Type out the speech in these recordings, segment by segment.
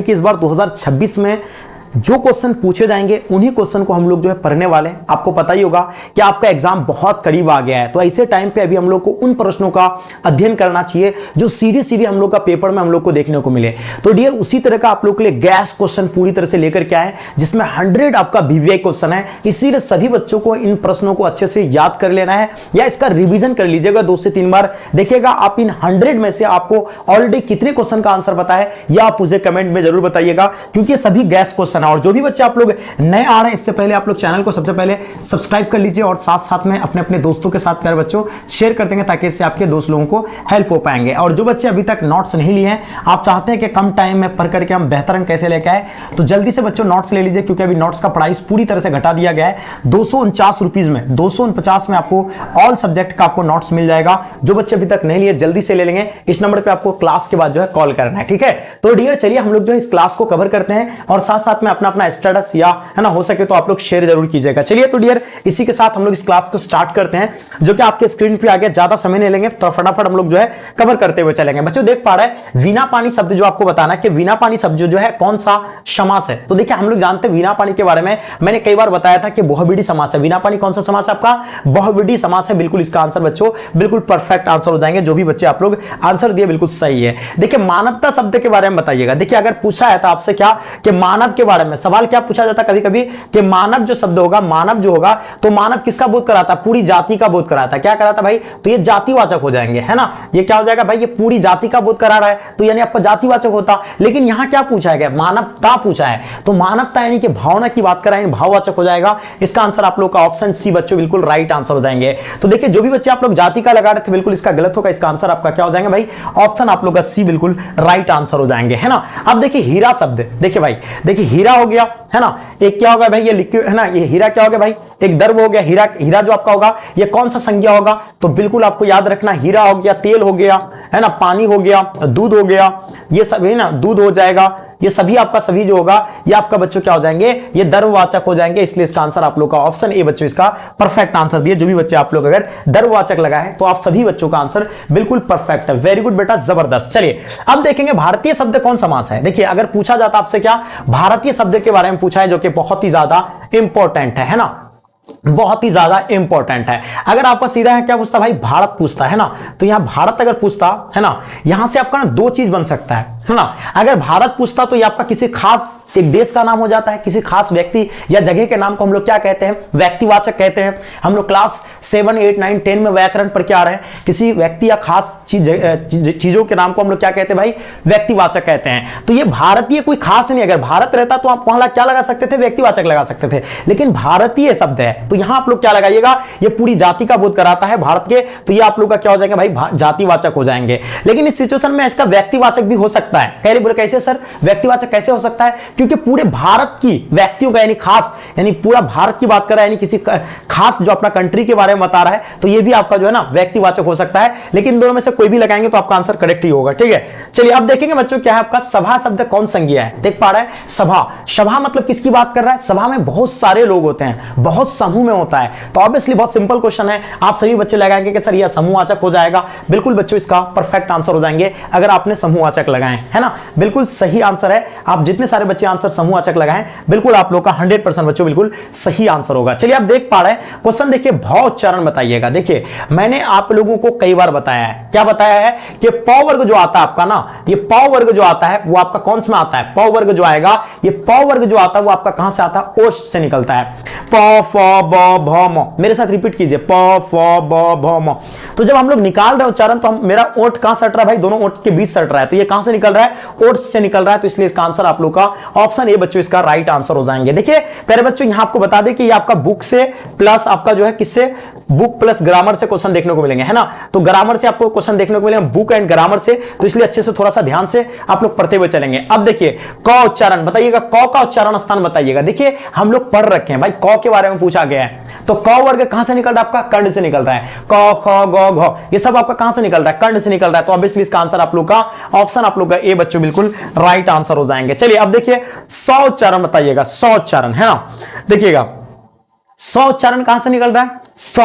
कि इस बार 2026 में जो क्वेश्चन पूछे जाएंगे उन्हीं क्वेश्चन को हम लोग जो है पढ़ने वाले हैं। आपको पता ही होगा कि आपका एग्जाम बहुत करीब आ गया है, तो ऐसे टाइम पे अभी हम लोग को उन प्रश्नों का अध्ययन करना चाहिए जो सीधे सीधे हम लोग का पेपर में हम लोग को देखने को मिले। तो डियर उसी तरह का आप लोग के लिए गैस क्वेश्चन पूरी तरह से लेकर के आए, जिसमें 100 आपका वीवीआई क्वेश्चन है। इसीलिए सभी बच्चों को इन प्रश्नों को अच्छे से याद कर लेना है या इसका रिविजन कर लीजिएगा 2 से 3 बार। देखिएगा आप इन 100 में से आपको ऑलरेडी कितने क्वेश्चन का आंसर पता है या आप मुझे कमेंट में जरूर बताइएगा, क्योंकि सभी गैस क्वेश्चन है। और जो भी बच्चे आप लोग नए आ रहे हैं, इससे पहले आप लोग चैनल को सबसे पहले सब्सक्राइब कर लीजिए और साथ साथ में अपने अपने दोस्तों के साथ प्यारे बच्चों शेयर कर देंगे, ताकि इससे आपके दोस्त लोगों को हेल्प हो पाएंगे। और जो बच्चे अभी तक नोट्स नहीं लिए हैं, आप चाहते हैं कि कम टाइम में पढ़ करके हम बेहतर अंक कैसे लेके आए, तो जल्दी से बच्चों नोट्स ले लीजिए, क्योंकि अभी नोट्स का प्राइस पूरी तरह से घटा दिया गया है। 249 रुपीज में 249 में आपको ऑल सब्जेक्ट का आपको नोट्स मिल जाएगा। जो बच्चे अभी तक नहीं लिए जल्दी से ले लेंगे। इस नंबर पे आपको क्लास के बाद जो है कॉल करना है, ठीक है। तो डियर चलिए हम लोग जो है इस क्लास को कवर करते हैं और साथ साथ में अपना अपना स्टेटस या है ना हो सके तो आप लोग शेयर जरूर कीजिएगा। चलिए तो डियर इसी के साथ हम लोग इस क्लास को स्टार्ट करते हैं, जो कि आपके स्क्रीन पे आ गया। ज्यादा समय नहीं लेंगे, तो फटाफट हम लोग जो है कवर करते हुए चलेंगे। बच्चों देख पा रहे हैं वीणा पानी शब्द जो आपको बताना है कि वीणा पानी शब्द जो है कौन सा समास है। तो देखिए हम लोग जानते हैं वीणा पानी के बारे में मैंने कई बार बताया था कि बहुविधि समास है। वीणा पानी कौन सा समास है आपका? बहुविधि समास है। बिल्कुल इसका आंसर बच्चों बिल्कुल परफेक्ट आंसर हो जाएंगे। जो भी बच्चे आप लोग आंसर दिए बिल्कुल सही है। देखिए मानवता शब्द के बारे में बताइएगा। देखिए अगर पूछा है तो आपसे क्या कि मानव के बारे में सवाल क्या पूछा जाता है कभी कभी कि मानव जो शब्द होगा, मानव जो होगा, तो मानव किसका बोध कराता? पूरी जाति का बोध कराता। क्या कराता भाई? तो ये जातिवाचक हो जाएंगे, है ना। ये क्या हो जाएगा भाई? ये पूरी जाति का बोध करा रहा है, तो यानी आपका जातिवाचक होता। लेकिन यहां क्या पूछा गया? मानवता पूछा है, तो मानवता यानी कि भावना की बात कराएंगे, भाववाचक हो जाएगा। इसका आंसर आप लोग का ऑप्शन सी बच्चों बिल्कुल राइट आंसर हो जाएंगे। तो देखिए जो भी बच्चे आप लोग जाति का लगा रहे थे बिल्कुल इसका गलत होगा। इसका आंसर आपका क्या हो जाएगा भाई? ऑप्शन आप लोग का सी बिल्कुल राइट आंसर हो जाएंगे, है ना। अब देखिए हीरा शब्द, देखिए भाई देखिए हीरा हो गया, है ना। एक क्या होगा भाई? ये लिक्विड, है ना। ये हीरा क्या हो गया भाई? एक द्रव हो गया। हीरा हीरा जो आपका होगा ये कौन सा संज्ञा होगा? तो बिल्कुल आपको याद रखना, हीरा हो गया, तेल हो गया, है ना, पानी हो गया, दूध हो गया, ये सब है ना, दूध हो जाएगा। ये सभी आपका सभी जो होगा ये आपका बच्चों क्या हो जाएंगे? ये द्रववाचक हो जाएंगे। इसलिए इसका आंसर आप लोग का ऑप्शन ए बच्चों इसका परफेक्ट आंसर दिए। जो भी बच्चे आप लोग अगर द्रववाचक लगाए तो आप सभी बच्चों का आंसर बिल्कुल परफेक्ट है। वेरी गुड बेटा, जबरदस्त। चलिए अब देखेंगे भारतीय शब्द कौन समास है। देखिए अगर पूछा जाता आपसे क्या भारतीय शब्द के बारे में पूछा है, जो कि बहुत ही ज्यादा इंपॉर्टेंट है ना, बहुत ही ज्यादा इंपॉर्टेंट है। अगर आपका सीधा है क्या पूछता भाई? भारत पूछता है ना। तो यहां भारत अगर पूछता है ना, यहां से आपका ना 2 चीज बन सकता है ना। अगर भारत पूछता तो ये आपका किसी खास एक देश का नाम हो जाता है, किसी खास व्यक्ति या जगह के नाम को हम लोग क्या कहते हैं? व्यक्तिवाचक कहते हैं। हम लोग क्लास 7, 8, 9, 10 में व्याकरण पर क्या आ रहे हैं? किसी व्यक्ति या खास चीजों के नाम को हम लोग क्या कहते हैं भाई? व्यक्तिवाचक कहते हैं। तो ये भारतीय कोई खास नहीं। अगर भारत रहता तो आप वहां क्या लगा सकते थे? व्यक्तिवाचक लगा सकते थे। लेकिन भारतीय शब्द है तो यहां आप लोग क्या लगाइएगा? ये पूरी जाति का बोध कराता है भारत के, तो ये आप लोग का क्या हो जाएगा भाई? जातिवाचक हो जाएंगे। लेकिन इस सिचुएशन में इसका व्यक्तिवाचक भी हो सकता है। पहले बोले कैसे सर व्यक्तिवाचक कैसे हो सकता है? क्योंकि पूरे भारत की व्यक्तियों का यानी खास, यानी पूरा भारत की बात कर रहा है, यानी किसी खास जो अपना कंट्री के बारे में बता रहा है, तो ये भी आपका जो है ना व्यक्तिवाचक हो सकता है। लेकिन दोनों में से कोई भी लगाएंगे तो आपका आंसर करेक्ट ही होगा, ठीक है। चलिए अब देखेंगे बच्चों क्या है आपका सभा शब्द कौन संज्ञा है। देख पा रहे हैं सभा, सभा मतलब किसकी बात कर रहा है? सभा में बहुत सारे लोग होते हैं, बहुत समूह में होता है। तो ऑब्वियसली बहुत सिंपल क्वेश्चन है। आप सभी बच्चे लगाएंगे कि सर यह समूहवाचक हो जाएगा। बिल्कुल बच्चों इसका परफेक्ट आंसर हो जाएंगे अगर आपने समूहवाचक लगाए, है ना। बिल्कुल सही आंसर है। आप जितने सारे बच्चे आंसर समूहवाचक लगाएं बिल्कुल आप लोग का 100% बच्चों बिल्कुल सही आंसर होगा। चलिए आप देख पा रहे हैं क्वेश्चन, देखिए भाव उच्चारण बताइएगा। देखिए मैंने आप लोगों को कई बार बताया है, क्या बताया है कि प वर्ग जो आता है आपका ना, ये प वर्ग जो आता है वो आपका कौन सा में आता है? प वर्ग जो आएगा, ये प वर्ग जो आता है वो आपका कहां से आता है? ओष्ठ से निकलता है। प फ ब भ म, मेरे साथ रिपीट कीजिए, प फ ब भ म। तो जब हम लोग निकाल रहे हैं उच्चारण तो मेरा ओठ कहां सट रहा है भाई? दोनों ओठ के बीच सट रहा है। तो ये कहां से निकल रहा है? ओठ से निकल रहा है। तो इसलिए इसका आंसर आप लोग का ऑप्शन ए बच्चों इसका राइट आंसर हो जाएंगे। देखिए प्यारे बच्चों यहां आपको बता दें कि ये आपका बुक से प्लस आपका जो है किससे? बुक प्लस ग्रामर से क्वेश्चन देखने को मिलेंगे, है ना। तो ग्रामर से आपको क्वेश्चन देखने को मिलेंगे, बुक एंड ग्रामर से। तो इसलिए अच्छे से थोड़ा सा ध्यान से आप लोग पढ़ते हुए चलेंगे। अब देखिए क उच्चारण बताइएगा, क का उच्चारण स्थान बताइएगा। देखिए हम लोग पढ़ रखे हैं भाई, क के बारे में पूछा गया है। तो क वर्ग कहां से निकल रहा है आपका? कर्ण से निकल रहा है। क ख ग घ ये सब आपका कहां से निकल रहा है? कर्ण से निकल रहा है। तो ऑब्वियसली इसका आंसर आप लोग का ऑप्शन आप लोग का ए बच्चों बिल्कुल राइट आंसर हो जाएंगे। चलिए अब देखिए 100 उच्चारण बताइएगा। 100 उच्चारण, है ना। देखिएगा 100 उच्चारण कहां से निकल रहा है? सौ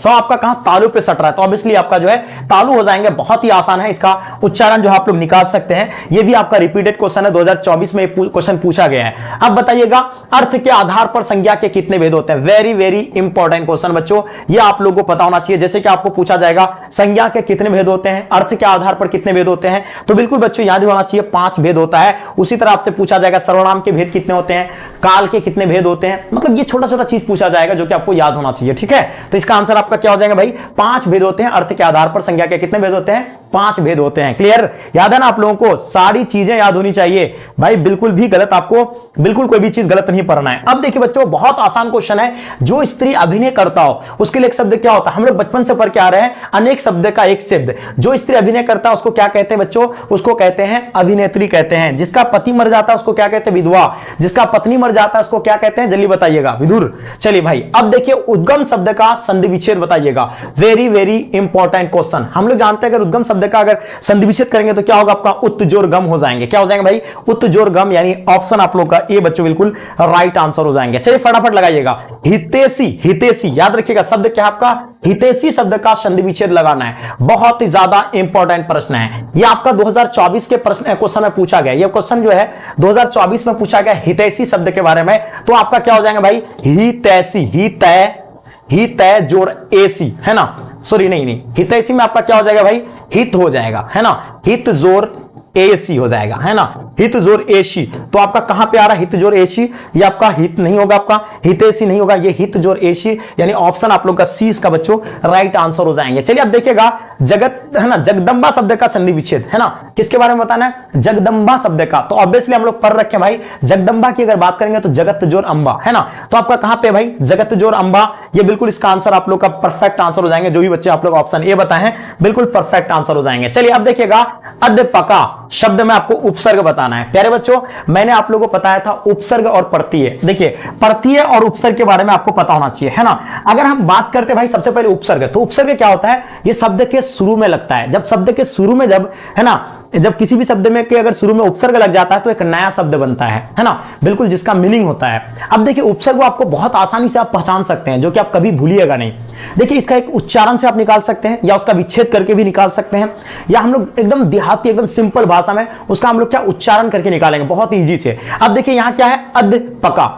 आपका कहां, तालु पे सट रहा है, तो ऑब्वियसली आपका जो है तालु हो जाएंगे। बहुत ही आसान है, इसका उच्चारण जो आप लोग निकाल सकते हैं। ये भी आपका रिपीटेड क्वेश्चन है, 2024 में क्वेश्चन पूछा गया है। अब बताइएगा, अर्थ के आधार पर संज्ञा के कितने भेद होते हैं? वेरी वेरी इंपॉर्टेंट क्वेश्चन बच्चों, ये आप लोगों को पता होना चाहिए। जैसे कि आपको पूछा जाएगा संज्ञा के कितने भेद होते हैं, अर्थ के आधार पर कितने भेद होते हैं, तो बिल्कुल बच्चों याद होना चाहिए 5 भेद होता है। उसी तरह आपसे पूछा जाएगा सर्वनाम के भेद कितने होते हैं, काल के कितने भेद होते हैं, मतलब ये छोटा छोटा चीज पूछा जाएगा जो कि आपको याद होना चाहिए। ठीक है, तो इसका आंसर आपका क्या हो जाएगा भाई? 5 भेद होते हैं। अर्थ के आधार पर संज्ञा के कितने भेद होते हैं? 5 भेद होते हैं। क्लियर? याद है ना आप लोगों को? सारी चीजें याद होनी चाहिए भाई, बिल्कुल भी गलत आपको, बिल्कुल कोई भी चीज गलत नहीं पढ़ना है। अब देखिए बच्चों, बहुत आसान क्वेश्चन है। जो स्त्री अभिनय करता हो उसके लिए एक शब्द क्या होता है? हम लोग बचपन से पढ़ के आ रहे हैं, अनेक शब्द का एक शब्द। जो स्त्री अभिनय करता है उसको क्या कहते हैं बच्चों? उसको कहते हैं अभिनेत्री कहते हैं। जिसका पति मर जाता है उसको क्या कहते हैं? विधवा। जिसका पत्नी मर जाता है उसको क्या कहते हैं? जल्दी बताइएगा, विदुर। चलिए भाई, अब देखिए उद्गम शब्द का संधि विच्छेद बताइएगा। Very very important question. हम लोग जानते हैं अगर उद्गम शब्द का अगर संधि विच्छेद करेंगे तो क्या होगा? आपका उत जोर गम हो जाएंगे। क्या हो जाएंगे भाई? उत जोर गम, यानी ऑप्शन आप लोग का ए बच्चों बिल्कुल राइट आंसर हो जाएंगे। चलिए फटाफट लगाइएगा। हितैषी, हितैषी याद रखिएगा, शब्द क्या है आपका? हितैषी शब्द का संधि विच्छेद लगाना है। बहुत ही ज्यादा इंपॉर्टेंट प्रश्न है ये, आपका 2024 के प्रश्न क्वेश्चन में पूछा गया। ये क्वेश्चन जो है 2024 में पूछा गया हितैषी शब्द के बारे में। तो आपका क्या हो जाएगा भाई? हितैषी, ही तय जोड़ एसी, है ना? सॉरी नहीं, हितैषी में आपका क्या हो जाएगा भाई? हित हो जाएगा, है ना? हित जोर एसी हो जाएगा, है ना? हित जोर एसी। तो आपका कहां पे आ रहा है हित जोर एसी? ये आपका हित नहीं होगा, आपका हितैषी नहीं होगा, ये हित जोर एसी, यानी ऑप्शन आप लोग का सी इसका बच्चों राइट आंसर हो जाएंगे। चलिए अब देखिएगा, जगत, है ना, जगदंबा शब्द का संधि विच्छेद, है ना? किसके बारे में बताना है? जगदंबा शब्द का। तो ऑब्वियसली हम लोग पढ़ रखे भाई, जगदंबा की अगर बात करेंगे तो जगत जोर अंबा, है ना? तो आपका कहां पे भाई? जगत जोर अंबा। ये बिल्कुल इसका आंसर आप लोग का परफेक्ट आंसर हो जाएंगे। जो भी बच्चे आप लोग ऑप्शन ए बताए हैं बिल्कुल परफेक्ट आंसर हो जाएंगे। चलिए अब देखिएगा, अध्यापका शब्द में आपको उपसर्ग बताना है। प्यारे बच्चों, मैंने आप लोगों को बताया था उपसर्ग और प्रत्यय। देखिए, प्रत्यय और उपसर्ग के बारे में आपको पता होना चाहिए, है ना? अगर हम बात करते हैं भाई सबसे पहले उपसर्ग, तो उपसर्ग क्या होता है? ये शब्द के शुरू में लगता है। जब शब्द के शुरू में, जब, है ना, जब किसी भी शब्द में के अगर शुरू में उपसर्ग लग जाता है तो एक नया शब्द बनता है ना? बिल्कुल, जिसका मीनिंग होता है। अब देखिए, उपसर्ग आपको बहुत आसानी से आप पहचान सकते हैं, जो कि आप कभी भूलिएगा नहीं। देखिए, इसका एक उच्चारण से आप निकाल सकते हैं, या उसका विच्छेद करके भी निकाल सकते हैं, या हम लोग एकदम देहाती, एकदम सिंपल भाषा में उसका हम लोग क्या उच्चारण करके निकालेंगे, बहुत ईजी से। अब देखिए, यहां क्या है? अध्यापका,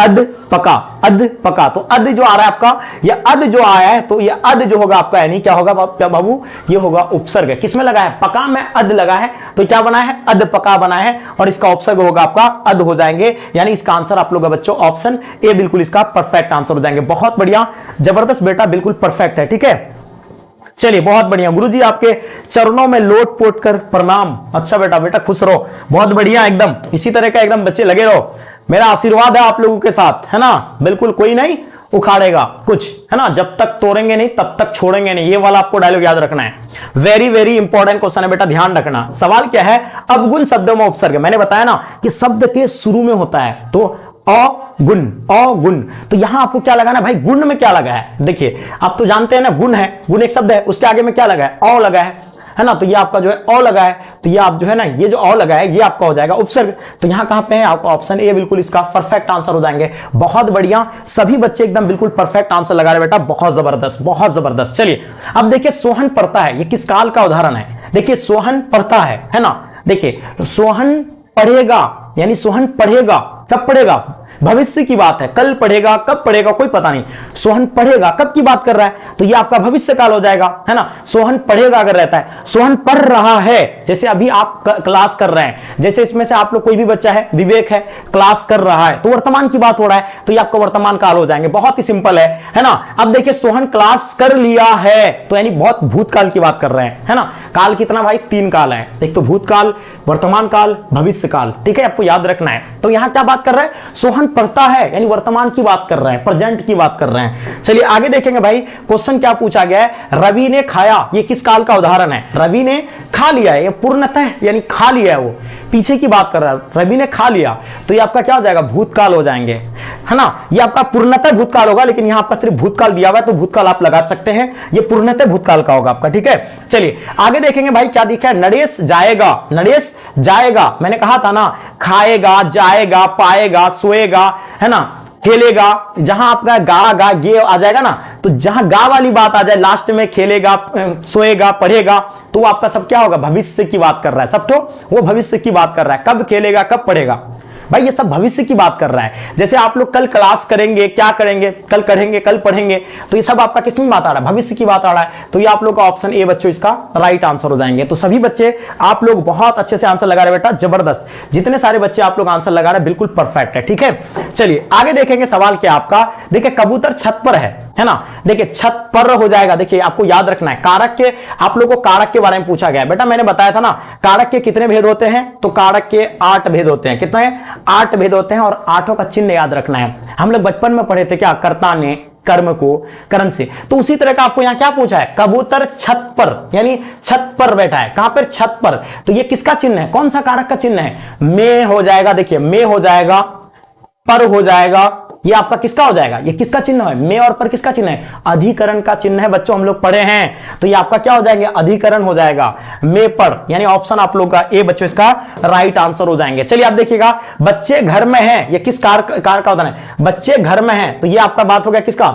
अध्यापका, अध्यापका। तो अध जो आ रहा है आपका, ये अध जो आया है, तो ये अध जो होगा आपका, यानी क्या होगा बाबू? ये होगा उपसर्ग। किसमें लगा है? पका में अध लगा है, तो क्या बना है? अध्यापका बना है, और इसका उपसर्ग होगा आपका अध हो जाएंगे। यानी इसका आंसर आप लोग बच्चों ऑप्शन ए बिल्कुल इसका परफेक्ट आंसर हो जाएंगे। बहुत बढ़िया, जबरदस्त बेटा, बिल्कुल परफेक्ट है। ठीक है, चलिए बहुत बढ़िया। गुरुजी आपके चरणों में लोट पोट कर प्रणाम। अच्छा बेटा, बेटा खुश रहो, बहुत बढ़िया, एकदम इसी तरह का एकदम बच्चे लगे रहो। मेरा आशीर्वाद है आप लोगों के साथ, है ना? बिल्कुल कोई नहीं उखाड़ेगा कुछ, है ना? जब तक तोड़ेंगे नहीं तब तक छोड़ेंगे नहीं। ये वाला आपको डायलॉग याद रखना है। वेरी वेरी इंपॉर्टेंट क्वेश्चन है बेटा, ध्यान रखना। सवाल क्या है? अवगुण शब्दों में उपसर्ग। मैंने बताया ना कि शब्द के शुरू में होता है, तो अगुण, अगुण। तो यहां आपको क्या लगाना है भाई? गुण में क्या लगा है? देखिए, आप तो जानते हैं ना, गुण है, गुण एक शब्द है, उसके आगे में क्या लगा है? अ लगा है ना? तो ये आपका जो है अ लगा है, तो ये आप जो है ना, ये जो अ लगा है ये आपका हो जाएगा उपसर्ग। तो यहां कहां पे है? आपका ऑप्शन ए बिल्कुल इसका परफेक्ट आंसर हो जाएंगे। बहुत बढ़िया, सभी बच्चे एकदम बिल्कुल परफेक्ट आंसर लगा रहे बेटा, बहुत जबरदस्त, बहुत जबरदस्त। चलिए अब देखिए, सोहन पढ़ता है, ये किस काल का उदाहरण है? देखिए, सोहन पढ़ता है ना? देखिए, सोहन पढ़ेगा, यानी सोहन पढ़ेगा, कब पढ़ेगा? भविष्य की बात है, कल पढ़ेगा, कब पढ़ेगा कोई पता नहीं। सोहन पढ़ेगा, कब की बात कर रहा है? तो ये आपका भविष्य काल हो जाएगा, है ना? सोहन पढ़ेगा अगर रहता है, सोहन पढ़ रहा है, जैसे अभी आप क्लास कर रहे हैं, जैसे इसमें से आप लोग कोई भी बच्चा है, विवेक है, क्लास कर रहा है, तो वर्तमान की बात हो रहा है, तो ये आपका वर्तमान काल हो जाएंगे। बहुत ही सिंपल है ना? अब देखिए, सोहन क्लास कर लिया है, तो यानी बहुत भूतकाल की बात कर रहे हैं, है ना? काल कितना भाई? 3 काल है, एक तो भूतकाल, वर्तमान काल, भविष्य काल। ठीक है, आपको याद रखना है। तो यहां क्या बात कर रहा है? सोहन पढ़ता है, यानी वर्तमान की बात कर रहे हैं, प्रेजेंट की बात कर रहे हैं। चलिए आगे देखेंगे भाई, क्वेश्चन क्या पूछा गया है? रवि ने खाया, ये किस काल का उदाहरण है? रवि ने खा लिया है, ये पूर्णतः यानी खा लिया है, वो पीछे की बात कर रहा है। रवि ने खा लिया, तो ये आपका क्या हो जाएगा? भूतकाल हो जाएंगे, है ना? ये आपका पूर्णतः भूतकाल होगा, लेकिन यहां आपका सिर्फ भूतकाल दिया हुआ है, तो भूतकाल आप लगा सकते हैं, ये पूर्णतः भूतकाल का होगा आपका। ठीक है, चलिए आगे देखेंगे भाई, क्या दिखा है? नरेश जाएगा, नरेश जाएगा, मैंने कहा था ना, खाएगा, जाएगा, पाएगा, सोएगा, है ना? खेलेगा, जहां आपका गा गा गे आ जाएगा ना, तो जहां गा वाली बात आ जाए लास्ट में, खेलेगा, सोएगा, पढ़ेगा, तो वो आपका सब क्या होगा, भविष्य की बात कर रहा है। सब तो वो भविष्य की बात कर रहा है, कब खेलेगा, कब पढ़ेगा, भाई ये सब भविष्य की बात कर रहा है। जैसे आप लोग कल क्लास करेंगे, क्या करेंगे, कल करेंगे, कल पढ़ेंगे, तो ये सब आपका किस में बात आ रहा है, भविष्य की बात आ रहा है। तो ये आप लोग का ऑप्शन ए बच्चों इसका राइट आंसर हो जाएंगे। तो सभी बच्चे आप लोग बहुत अच्छे से आंसर लगा रहे बेटा, जबरदस्त, जितने सारे बच्चे आप लोग आंसर लगा रहे हैं बिल्कुल परफेक्ट है। ठीक है, चलिए आगे देखेंगे सवाल क्या आपका। देखिए कबूतर छत पर है ना, देखिए छत पर हो जाएगा। देखिए आपको याद रखना है कारक के, आप लोगों को कारक के बारे में पूछा गया बेटा, मैंने बताया था ना कारक के कितने भेद होते हैं, तो कारक के 8 भेद होते हैं। कितने, 8 भेद होते हैं, और 8 का चिन्ह याद रखना है। हम लोग बचपन में पढ़े थे क्या, कर्ता ने कर्म को करण से, तो उसी तरह का आपको यहां क्या पूछा है, कबूतर छत पर, यानी छत पर बैठा है। कहां पर, छत पर, तो ये किसका चिन्ह है, कौन सा कारक का चिन्ह है, में हो जाएगा। देखिए में हो जाएगा, पर हो जाएगा, ये आपका किसका हो जाएगा, ये किसका चिन्ह है, में और पर किसका चिन्ह है, अधिकरण का चिन्ह है बच्चों, हम लोग पढ़े हैं। तो ये आपका क्या हो जाएंगे, अधिकरण हो जाएगा, में पर, यानी ऑप्शन आप लोग का ए बच्चों इसका राइट आंसर हो जाएंगे। चलिए आप देखिएगा, बच्चे घर में हैं, ये किस कार का उदाहरण है, बच्चे घर में हैं, तो ये आपका बात हो गया किसका,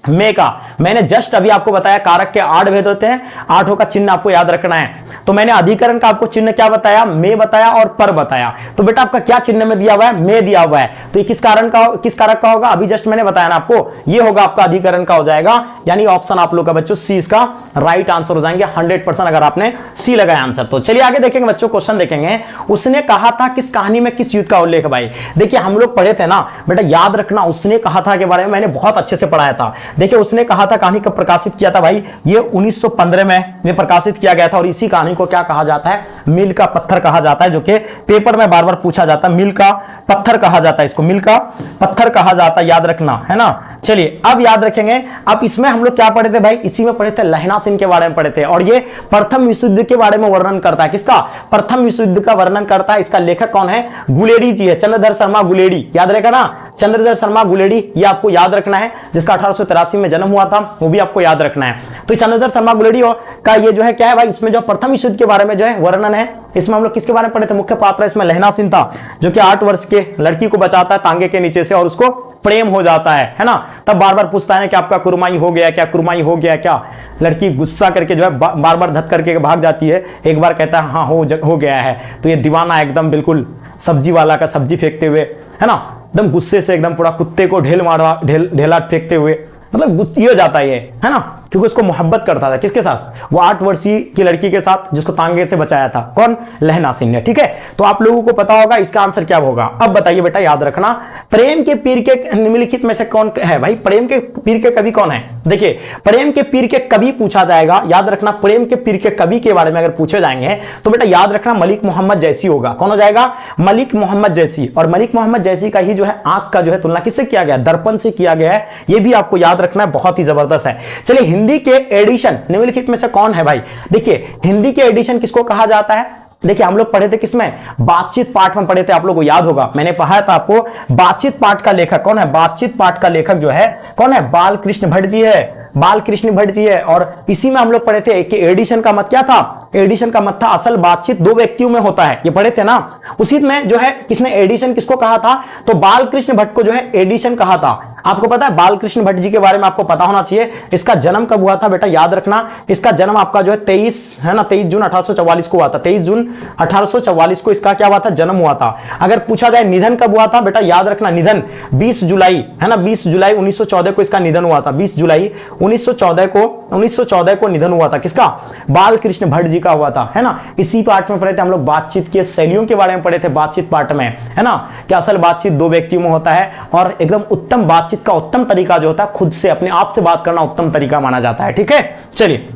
में का। मैंने जस्ट अभी आपको बताया कारक के 8 भेद होते हैं, 8 का चिन्ह आपको याद रखना है। तो मैंने अधिकरण का आपको चिन्ह क्या बताया, में बताया और पर बताया। तो बेटा आपका क्या चिन्ह में दिया हुआ है, में दिया हुआ है, तो ये किस कारक का होगा, अभी जस्ट मैंने बताया ना आपको, ये होगा आपका अधिकरण का हो जाएगा, यानी ऑप्शन आप लोग का बच्चों सी इसका राइट आंसर हो जाएंगे 100% अगर आपने सी लगाया आंसर। तो चलिए आगे देखेंगे बच्चों, क्वेश्चन देखेंगे। उसने कहा था किस कहानी में किस युद्ध का उल्लेख, भाई देखिए हम लोग पढ़े थे ना बेटा, याद रखना उसने कहा था के बारे में मैंने बहुत अच्छे से पढ़ाया था। देखिए उसने कहा था कहानी कब प्रकाशित किया था भाई, ये 1915 में प्रकाशित किया गया था, और इसी कहानी को क्या कहा जाता है, मील का पत्थर कहा जाता है, जो कि पेपर में बार बार पूछा जाता है। मील का पत्थर कहा जाता है इसको, मील का पत्थर कहा जाता है, याद रखना है ना। चलिए अब याद रखेंगे। अब इसमें हम लोग क्या पढ़े थे भाई, इसी में पढ़े थे लहना सिंह के बारे में पढ़े थे, और ये प्रथम विश्व युद्ध के बारे में वर्णन करता है। किसका, प्रथम विश्व युद्ध का वर्णन करता है। इसका लेखक कौन है, गुलेडी जी है, चंद्रधर शर्मा गुलेडी, याद रहेगा ना, चंद्रधर शर्मा गुलेडी, ये आपको याद रखना है, जिसका 1883 में जन्म हुआ था, वो भी आपको याद रखना है। तो चंद्रधर शर्मा गुलेडी का ये जो है क्या है भाई, इसमें जो प्रथम विश्व युद्ध के बारे में जो है वर्णन है। इसमें हम लोग किसके बारे में पढ़े थे, मुख्य पात्र इसमें लहना सिंह था, जो कि 8 वर्ष के लड़की को बचाता है तांगे के नीचे से, और उसको प्रेम हो जाता है ना। तब बार बार पूछता है कि आपका कुरमाई हो गया क्या, कुरमाई हो गया क्या। लड़की गुस्सा करके जो है बार बार धक करके भाग जाती है, एक बार कहता है हाँ हो गया है। तो ये दीवाना एकदम बिल्कुल सब्जी वाला का सब्जी फेंकते हुए, है ना, एकदम गुस्से से एकदम पूरा कुत्ते को ढेला फेंकते हुए, मतलब ये हो जाता है ना, क्योंकि उसको मोहब्बत करता था किसके साथ, वो 8 वर्षीय की लड़की के साथ, जिसको तांगे से बचाया था, कौन, लहना सिंह ने। ठीक है, तो आप लोगों को पता होगा इसका आंसर क्या होगा। अब बताइए बेटा, याद रखना, प्रेम के पीर के निम्नलिखित में से कौन है भाई, प्रेम के पीर के कवि कौन है। देखिए प्रेम के पीर के कवि पूछा जाएगा, याद रखना, प्रेम के पीर के कवि के बारे में अगर पूछे जाएंगे तो बेटा याद रखना मलिक मोहम्मद जैसी होगा। कौन हो जाएगा, मलिक मोहम्मद जैसी। और मलिक मोहम्मद जैसी का ही जो है आंख का जो है तुलना किससे किया गया, दर्पण से किया गया है, ये भी आपको याद रखना है, बहुत ही जबरदस्त है। चलिए हिंदी के एडिशन निम्नलिखित में से कौन है भाई। देखिए हिंदी के एडिशन किसको कहा जाता है, देखिए हम लोग पढ़े थे किसमें, बातचीत पाठ में पढ़े थे, आप लोगों को याद होगा, मैंने पढ़ाया था आपको बातचीत पाठ का लेखक कौन है, बातचीत पाठ का लेखक जो है कौन है, बालकृष्ण भट्ट जी है, बालकृष्ण भट्ट जी है। और इसी में हम लोग पढ़े थे कि एडिशन का मत क्या था, एडिशन का मत था असल बातचीत 2 व्यक्तियों में होता है, ये पढ़े थे ना। उसी में जो है किसने एडिशन किसको कहा था, तो बालकृष्ण भट्ट को जो है एडिशन कहा था। आपको पता है बालकृष्ण भट्ट जी के बारे में आपको पता होना चाहिए। इसका जन्म कब हुआ था बेटा, याद रखना, इसका जन्म आपका जो है 23 है ना, 23 जून 1844 को हुआ था, 23 जून 1844 को इसका क्या हुआ था, जन्म हुआ था। अगर पूछा जाए निधन कब हुआ था बेटा, याद रखना निधन 20 जुलाई है ना, 20 जुलाई 1914 को इसका निधन हुआ था, 20 जुलाई 1914 को निधन हुआ था, किसका, बालकृष्ण भट्ट जी का हुआ था, है ना। इसी पाठ में पढ़े थे हम लोग, बातचीत के शैलियों के बारे में पढ़े थे बातचीत पाठ में, है ना, कि असल बातचीत 2 व्यक्तियों में होता है, और एकदम उत्तम बातचीत का उत्तम तरीका जो होता है खुद से अपने आप से बात करना उत्तम तरीका माना जाता है। ठीक है, चलिए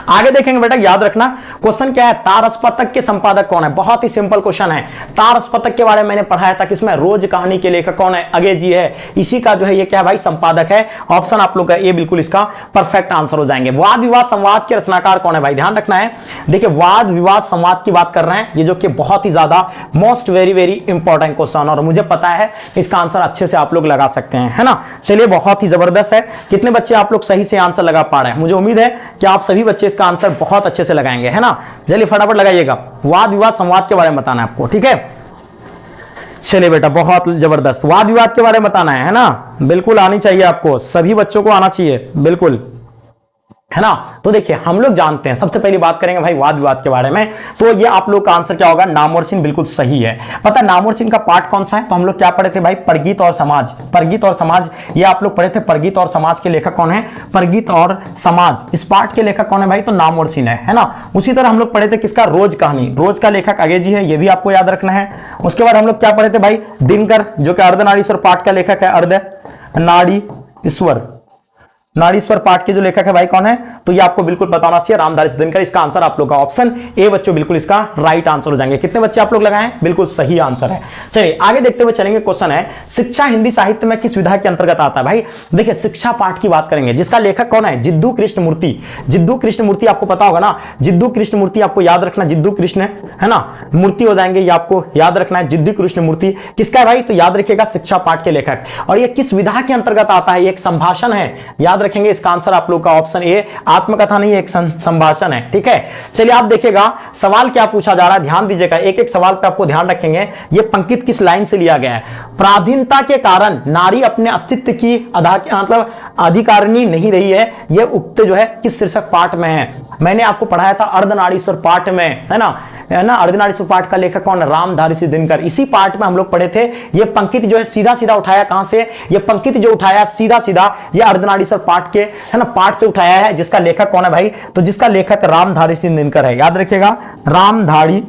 आगे देखेंगे बेटा, याद रखना क्वेश्चन क्या है, तारस्पतक के संपादक कौन है। बहुत ही सिंपल क्वेश्चन है। तारस्पतक के बारे में मैंने पढ़ाया था किसमें, रोज कहानी के लेखक कौन है, अगे जी है, इसी का जो है ये क्या है भाई, संपादक है। ऑप्शन आप लोग का ये बिल्कुल इसका परफेक्ट आंसर हो जाएंगे। वाद विवाद संवाद के रचनाकार कौन है भाई, ध्यान रखना है। देखिए वाद विवाद संवाद की बात कर रहे हैं, ये जो कि बहुत ही ज्यादा मोस्ट वेरी इंपॉर्टेंट क्वेश्चन, और मुझे पता है इसका आंसर अच्छे से आप लोग लगा सकते हैं, है ना। चलिए बहुत ही जबरदस्त है। कितने बच्चे आप लोग सही से आंसर लगा पा रहे हैं, मुझे उम्मीद है कि आप सभी बच्चे इसका आंसर बहुत अच्छे से लगाएंगे, है ना। चलिए फटाफट लगाइएगा। वाद विवाद संवाद के बारे में बताना है आपको, ठीक है। चलिए बेटा, बहुत जबरदस्त। वाद विवाद के बारे में बताना है ना, बिल्कुल आनी चाहिए आपको, सभी बच्चों को आना चाहिए, बिल्कुल, है ना। तो देखिए हम लोग जानते हैं, सबसे पहली बात करेंगे भाई वाद विवाद के बारे में। तो ये आप लोग का आंसर क्या होगा, नाम और चिन्ह बिल्कुल सही है। पता है नाम और चिन्ह का पार्ट कौन सा है, तो हम लोग क्या पढ़े थे भाई, परगीत और समाज। परगीत और समाज ये आप लोग पढ़े थे। परगीत और समाज के लेखक कौन है, परगीत और समाज, इस पार्ट के लेखक कौन है भाई, तो नाम और चिन्ह है ना। उसी तरह हम लोग पढ़े थे किसका, रोज कहानी, रोज का लेखक अगे जी है, ये भी आपको याद रखना है। उसके बाद हम लोग क्या पढ़े थे भाई, दिनकर, जो कि अर्धनारीश्वर पाठ का लेखक है, अर्धनारीश्वर, नारीश्वर पाठ के जो लेखक है भाई कौन है, तो ये आपको बिल्कुल पता होना चाहिए, रामधारी दिनकर। इसका आंसर आप लोग का ऑप्शन ए बच्चों बिल्कुल इसका राइट आंसर हो जाएंगे। कितने बच्चे आप लोग लगाए हैं, बिल्कुल सही आंसर है। चलिए आगे देखते हुए चलेंगे। क्वेश्चन है, शिक्षा हिंदी साहित्य में किस विधा के अंतर्गत आता है। भाई देखिए शिक्षा पाठ की बात करेंगे, जिसका लेखक कौन है, जिद्दू कृष्णमूर्ति। जिद्दू कृष्णमूर्ति आपको पता होगा ना, जिद्दू कृष्णमूर्ति आपको याद रखना, जिद्दू कृष्ण है ना, मूर्ति हो जाएंगे, ये आपको याद रखना है। जिद्दू कृष्णमूर्ति किसका है भाई, तो याद रखिएगा शिक्षा पाठ के लेखक। और ये किस विधा के अंतर्गत आता है, एक संभाषण है, याद रखेंगे। इसका आंसर आप लोग का ऑप्शन ए, आत्मकथा नहीं, एक संभाषण है, ठीक है। चलिए आप देखिएगा सवाल क्या पूछा जा रहा है, ध्यान दीजिएगा, एक एक सवाल पे आपको ध्यान रखेंगे। ये पंक्ति किस लाइन से लिया गया है, पराधीनता के कारण नारी अपने अस्तित्व की मतलब अधिकारिणी नहीं रही है, ये उक्त जो है किस शीर्षक पाठ में है। मैंने आपको पढ़ाया था अर्धनारीश्वर पाठ में, है ना, अर्धनारीश्वर पाठ का लेखक कौन है, रामधारी सिंह दिनकर। इसी पाठ में हम लोग पढ़े थे। ये पंक्ति जो है सीधा सीधा उठाया कहां से, ये पंक्ति जो उठाया सीधा सीधा ये अर्धनारीश्वर पाठ के, है ना, पाठ से उठाया है। जिसका लेखक कौन है भाई, तो जिसका लेखक रामधारी सिंह दिनकर है, याद रखिएगा, रामधारी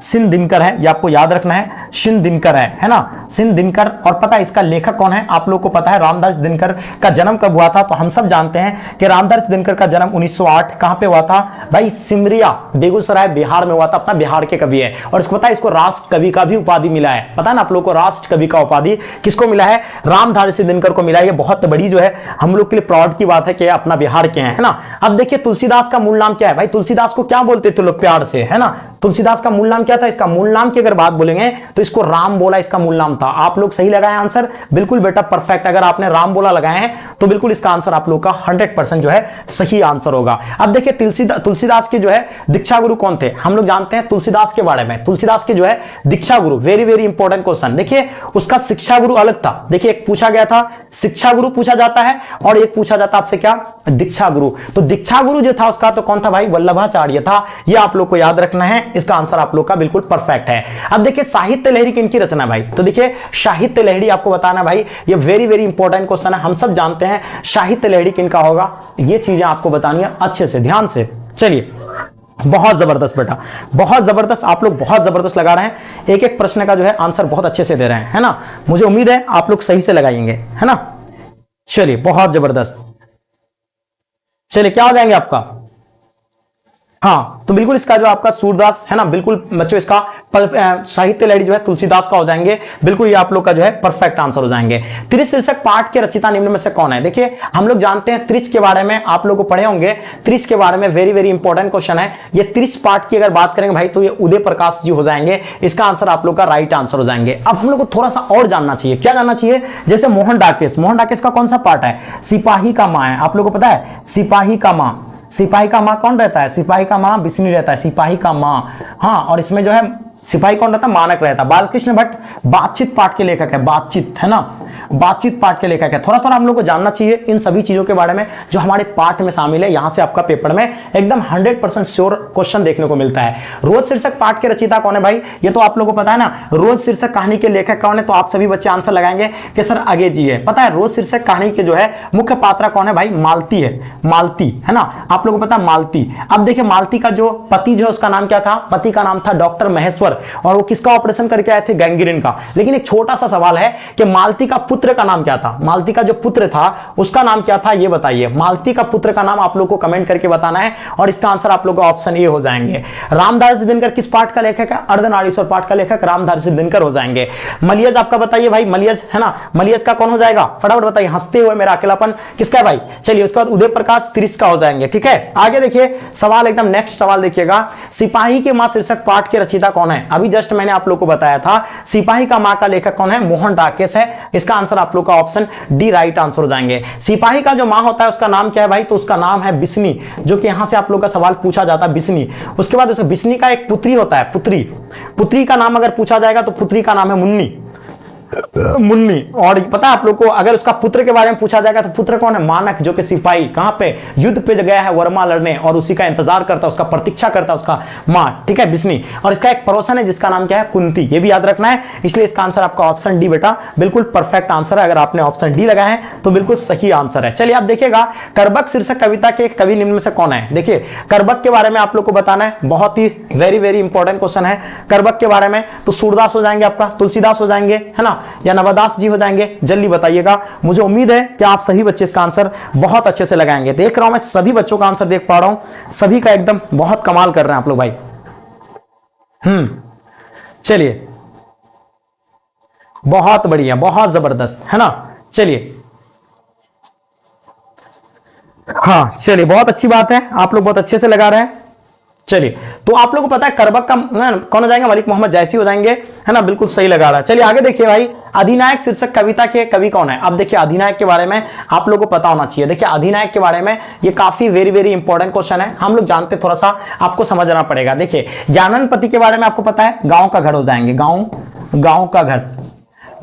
सिंह दिनकर है, ये आपको याद रखना है, सिंह दिनकर है ना, सिंह दिनकर। और पता है इसका लेखक कौन है, आप लोग को पता है रामदास दिनकर का जन्म कब हुआ था, तो हम सब जानते हैं कि रामदास दिनकर का जन्म 1908 कहां पे हुआ था भाई, सिमरिया, बेगूसराय, बिहार में हुआ था। अपना बिहार के कवि है, और इसको पता है इसको राष्ट्र कवि का भी उपाधि मिला है। पता है ना आप लोग को, राष्ट्र कवि का उपाधि किसको मिला है, रामधारी सिंह दिनकर को मिला है। ये बहुत बड़ी जो है हम लोग के लिए प्राउड की बात है कि अपना बिहार के हैं, है ना। अब देखिए तुलसीदास का मूल नाम क्या है भाई, तुलसीदास को क्या बोलते थे लोग प्यार से, है ना, तुलसीदास का मूल नाम क्या था, इसका मूल नाम की अगर बात बोलेंगे तो इसको राम बोला इसका मूल नाम था। आप लोग सही लगाए आंसर, बिल्कुल बेटा परफेक्ट। अगर आपने राम बोला लगाए हैं तो बिल्कुल इसका आंसर आप लोग का 100% जो है सही आंसर होगा। अब देखिए तुलसीदास के जो है दीक्षा गुरु कौन थे, हम लोग जानते हैं तुलसीदास के बारे में। तुलसीदास के जो है दीक्षा गुरु, वेरी वेरी इंपॉर्टेंट क्वेश्चन। देखिए उसका शिक्षा गुरु अलग था, देखिए एक पूछा गया था शिक्षा गुरु पूछा जाता है, और एक पूछा जाता आपसे क्या, दीक्षा गुरु। तो दीक्षा गुरु जो था उसका तो कौन था भाई, वल्लभाचार्य था। यह आप लोग को याद रखना है, इसका आंसर आप लोग का बिल्कुल परफेक्ट है। अब देखिए साहित्य लहरी किनकी रचना भाई, तो देखिए साहित्य लहरी आपको बताना भाई, ये वेरी वेरी इंपॉर्टेंट क्वेश्चन है। हम सब जानते हैं साहित्य लहरी किनका होगा, ये चीजें आपको बतानी है अच्छे से, ध्यान से। चलिए बहुत जबरदस्त बेटा, बहुत जबरदस्त, आप लोग बहुत जबरदस्त लगा रहे हैं, एक एक प्रश्न का जो है आंसर बहुत अच्छे से दे रहे हैं, है ना। मुझे उम्मीद है आप लोग सही से लगाएंगे, है ना। चलिए बहुत जबरदस्त। चलिए क्या हो जाएंगे आपका, हाँ तो बिल्कुल इसका जो आपका सूरदास है ना, बिल्कुल बच्चों इसका साहित्य लहरी जो है तुलसीदास का हो जाएंगे, बिल्कुल ये आप लोग का जो है परफेक्ट आंसर हो जाएंगे। त्रिश शीर्षक पाठ के रचयिता निम्न में से कौन है। देखिए हम लोग जानते हैं त्रिश के बारे में, आप लोग को पढ़े होंगे त्रिश के बारे में, वेरी वेरी इंपॉर्टेंट क्वेश्चन है ये। त्रिश पाठ की अगर बात करेंगे भाई तो ये उदय प्रकाश जी हो जाएंगे, इसका आंसर आप लोग का राइट आंसर हो जाएंगे। अब हम लोग को थोड़ा सा और जानना चाहिए, क्या जानना चाहिए, जैसे मोहन डाकेश, मोहन डाकेश का कौन सा पाठ है, सिपाही का माँ है, आप लोग को पता है सिपाही का माँ, सिपाही का माँ कौन रहता है, सिपाही का माँ बिस्नी रहता है, सिपाही का माँ, हाँ। और इसमें जो है सिपाही कौन रहता है, मानक रहता है। बालकृष्ण भट्ट बातचीत पाठ के लेखक है, बातचीत, है ना, बातचीत पाठ के लेखक है। थोड़ा थोड़ा हम लोग को जानना चाहिए इन सभी चीजों के बारे में जो हमारे पाठ में शामिल है। यहां से आपका पेपर में एकदम 100% श्योर क्वेश्चन देखने को मिलता है। रोज शीर्षक पाठ के रचयिता कौन है भाई, ये तो आप लोगों को पता है ना। रोज शीर्षक कहानी के लेखक कौन है, तो आप सभी बच्चे आंसर लगाएंगे कि सर आगे जी है। पता है रोज शीर्षक कहानी के जो है मुख्य पात्र कौन है भाई, मालती है, मालती, है ना, आप लोगों को पता है मालती। अब देखिए मालती का जो पति जो है उसका नाम क्या था, पति का नाम था डॉक्टर महेश्वर, और वो किसका ऑपरेशन करके आए थे, गैंग्रीन का। लेकिन एक छोटा सा सवाल है कि मालती का पुत्र का नाम क्या था, मालती का जो पुत्र था उसका नाम क्या था, ये बताइए। मालती का पुत्र का नाम आप लोग को कमेंट करके बताना है, और इसका आंसर आप लोग का ऑप्शन ए हो जाएंगे। रामधारी सिंह दिनकर किस पाठ का लेखक है, अर्धनारीश्वर पाठ का लेखक रामधारी सिंह दिनकर हो जाएंगे। मलियज आपका बताइए भाई, मलियज है ना, मलियज का कौन हो जाएगा, फटाफट बताइए, हंसते हुए मेरा अकेलापन किसका है भाई। चलिए उसके बाद उदय प्रकाश त्रिश का हो जाएंगे, ठीक है। आगे देखिए सवाल एकदम नेक्स्ट सवाल देखिएगा, सिपाही के मां शीर्षक पाठ के रचयिता कौन है। अभी जस्ट मैंने आप लोग को बताया था सिपाही का मां का लेखक कौन है, मोहन डाकेश है, इसका आंसर आप लोग का ऑप्शन डी राइट आंसर हो जाएंगे। सिपाही का जो मां होता है उसका नाम क्या है भाई, तो उसका नाम है बिस्नी, जो कि यहां से आप लोग का सवाल पूछा जाता है बिस्नी। उसके बाद बिस्नी का एक पुत्री होता है, पुत्री, पुत्री का नाम अगर पूछा जाएगा तो पुत्री का नाम है मुन्नी, मुन्नी। और पता है आप लोग को अगर उसका पुत्र के बारे में पूछा जाएगा तो पुत्र कौन है, मानक, जो कि सिपाही कहां पे युद्ध पे गया है वर्मा लड़ने और उसी का इंतजार करता है, उसका प्रतीक्षा करता है उसका मां, ठीक है, बिस्नी। और इसका एक पड़ोसन है जिसका नाम क्या है, कुंती, ये भी याद रखना है। इसलिए इसका आंसर आपका ऑप्शन डी बेटा बिल्कुल परफेक्ट आंसर है। अगर आपने ऑप्शन डी लगाया है तो बिल्कुल सही आंसर है। चलिए आप देखिएगा करबक शीर्षक कविता के कवि निम्न में से कौन है। देखिए करबक के बारे में आप लोग को बताना है, बहुत ही वेरी वेरी इंपॉर्टेंट क्वेश्चन है करबक के बारे में। तो सूरदास हो जाएंगे आपका, तुलसीदास हो जाएंगे, है ना, या नवदास जी हो जाएंगे, जल्दी बताइएगा। मुझे उम्मीद है कि आप सभी बच्चे इसका आंसर बहुत अच्छे से लगाएंगे। देख रहा हूं मैं सभी बच्चों का आंसर देख पा रहा हूं, सभी का एकदम बहुत कमाल कर रहे हैं आप लोग भाई। चलिए बहुत बढ़िया, बहुत जबरदस्त, है ना। चलिए हाँ चलिए बहुत अच्छी बात है, आप लोग बहुत अच्छे से लगा रहे हैं। चलिए तो आप लोगों को पता है करबक का कौन हो जाएंगे, मलिक मोहम्मद जैसी हो जाएंगे, है ना, बिल्कुल सही लगा रहा है। चलिए आगे देखिए भाई, अधिनायक शीर्षक कविता के कवि कौन है। अब देखिए अधिनायक के बारे में आप लोगों को पता होना चाहिए। देखिए अधिनायक के बारे में ये काफी वेरी वेरी इंपॉर्टेंट क्वेश्चन है, हम लोग जानते, थोड़ा सा आपको समझना पड़ेगा। देखिए ज्ञानपति के बारे में आपको पता है, गांव का घर हो जाएंगे, गांव का घर,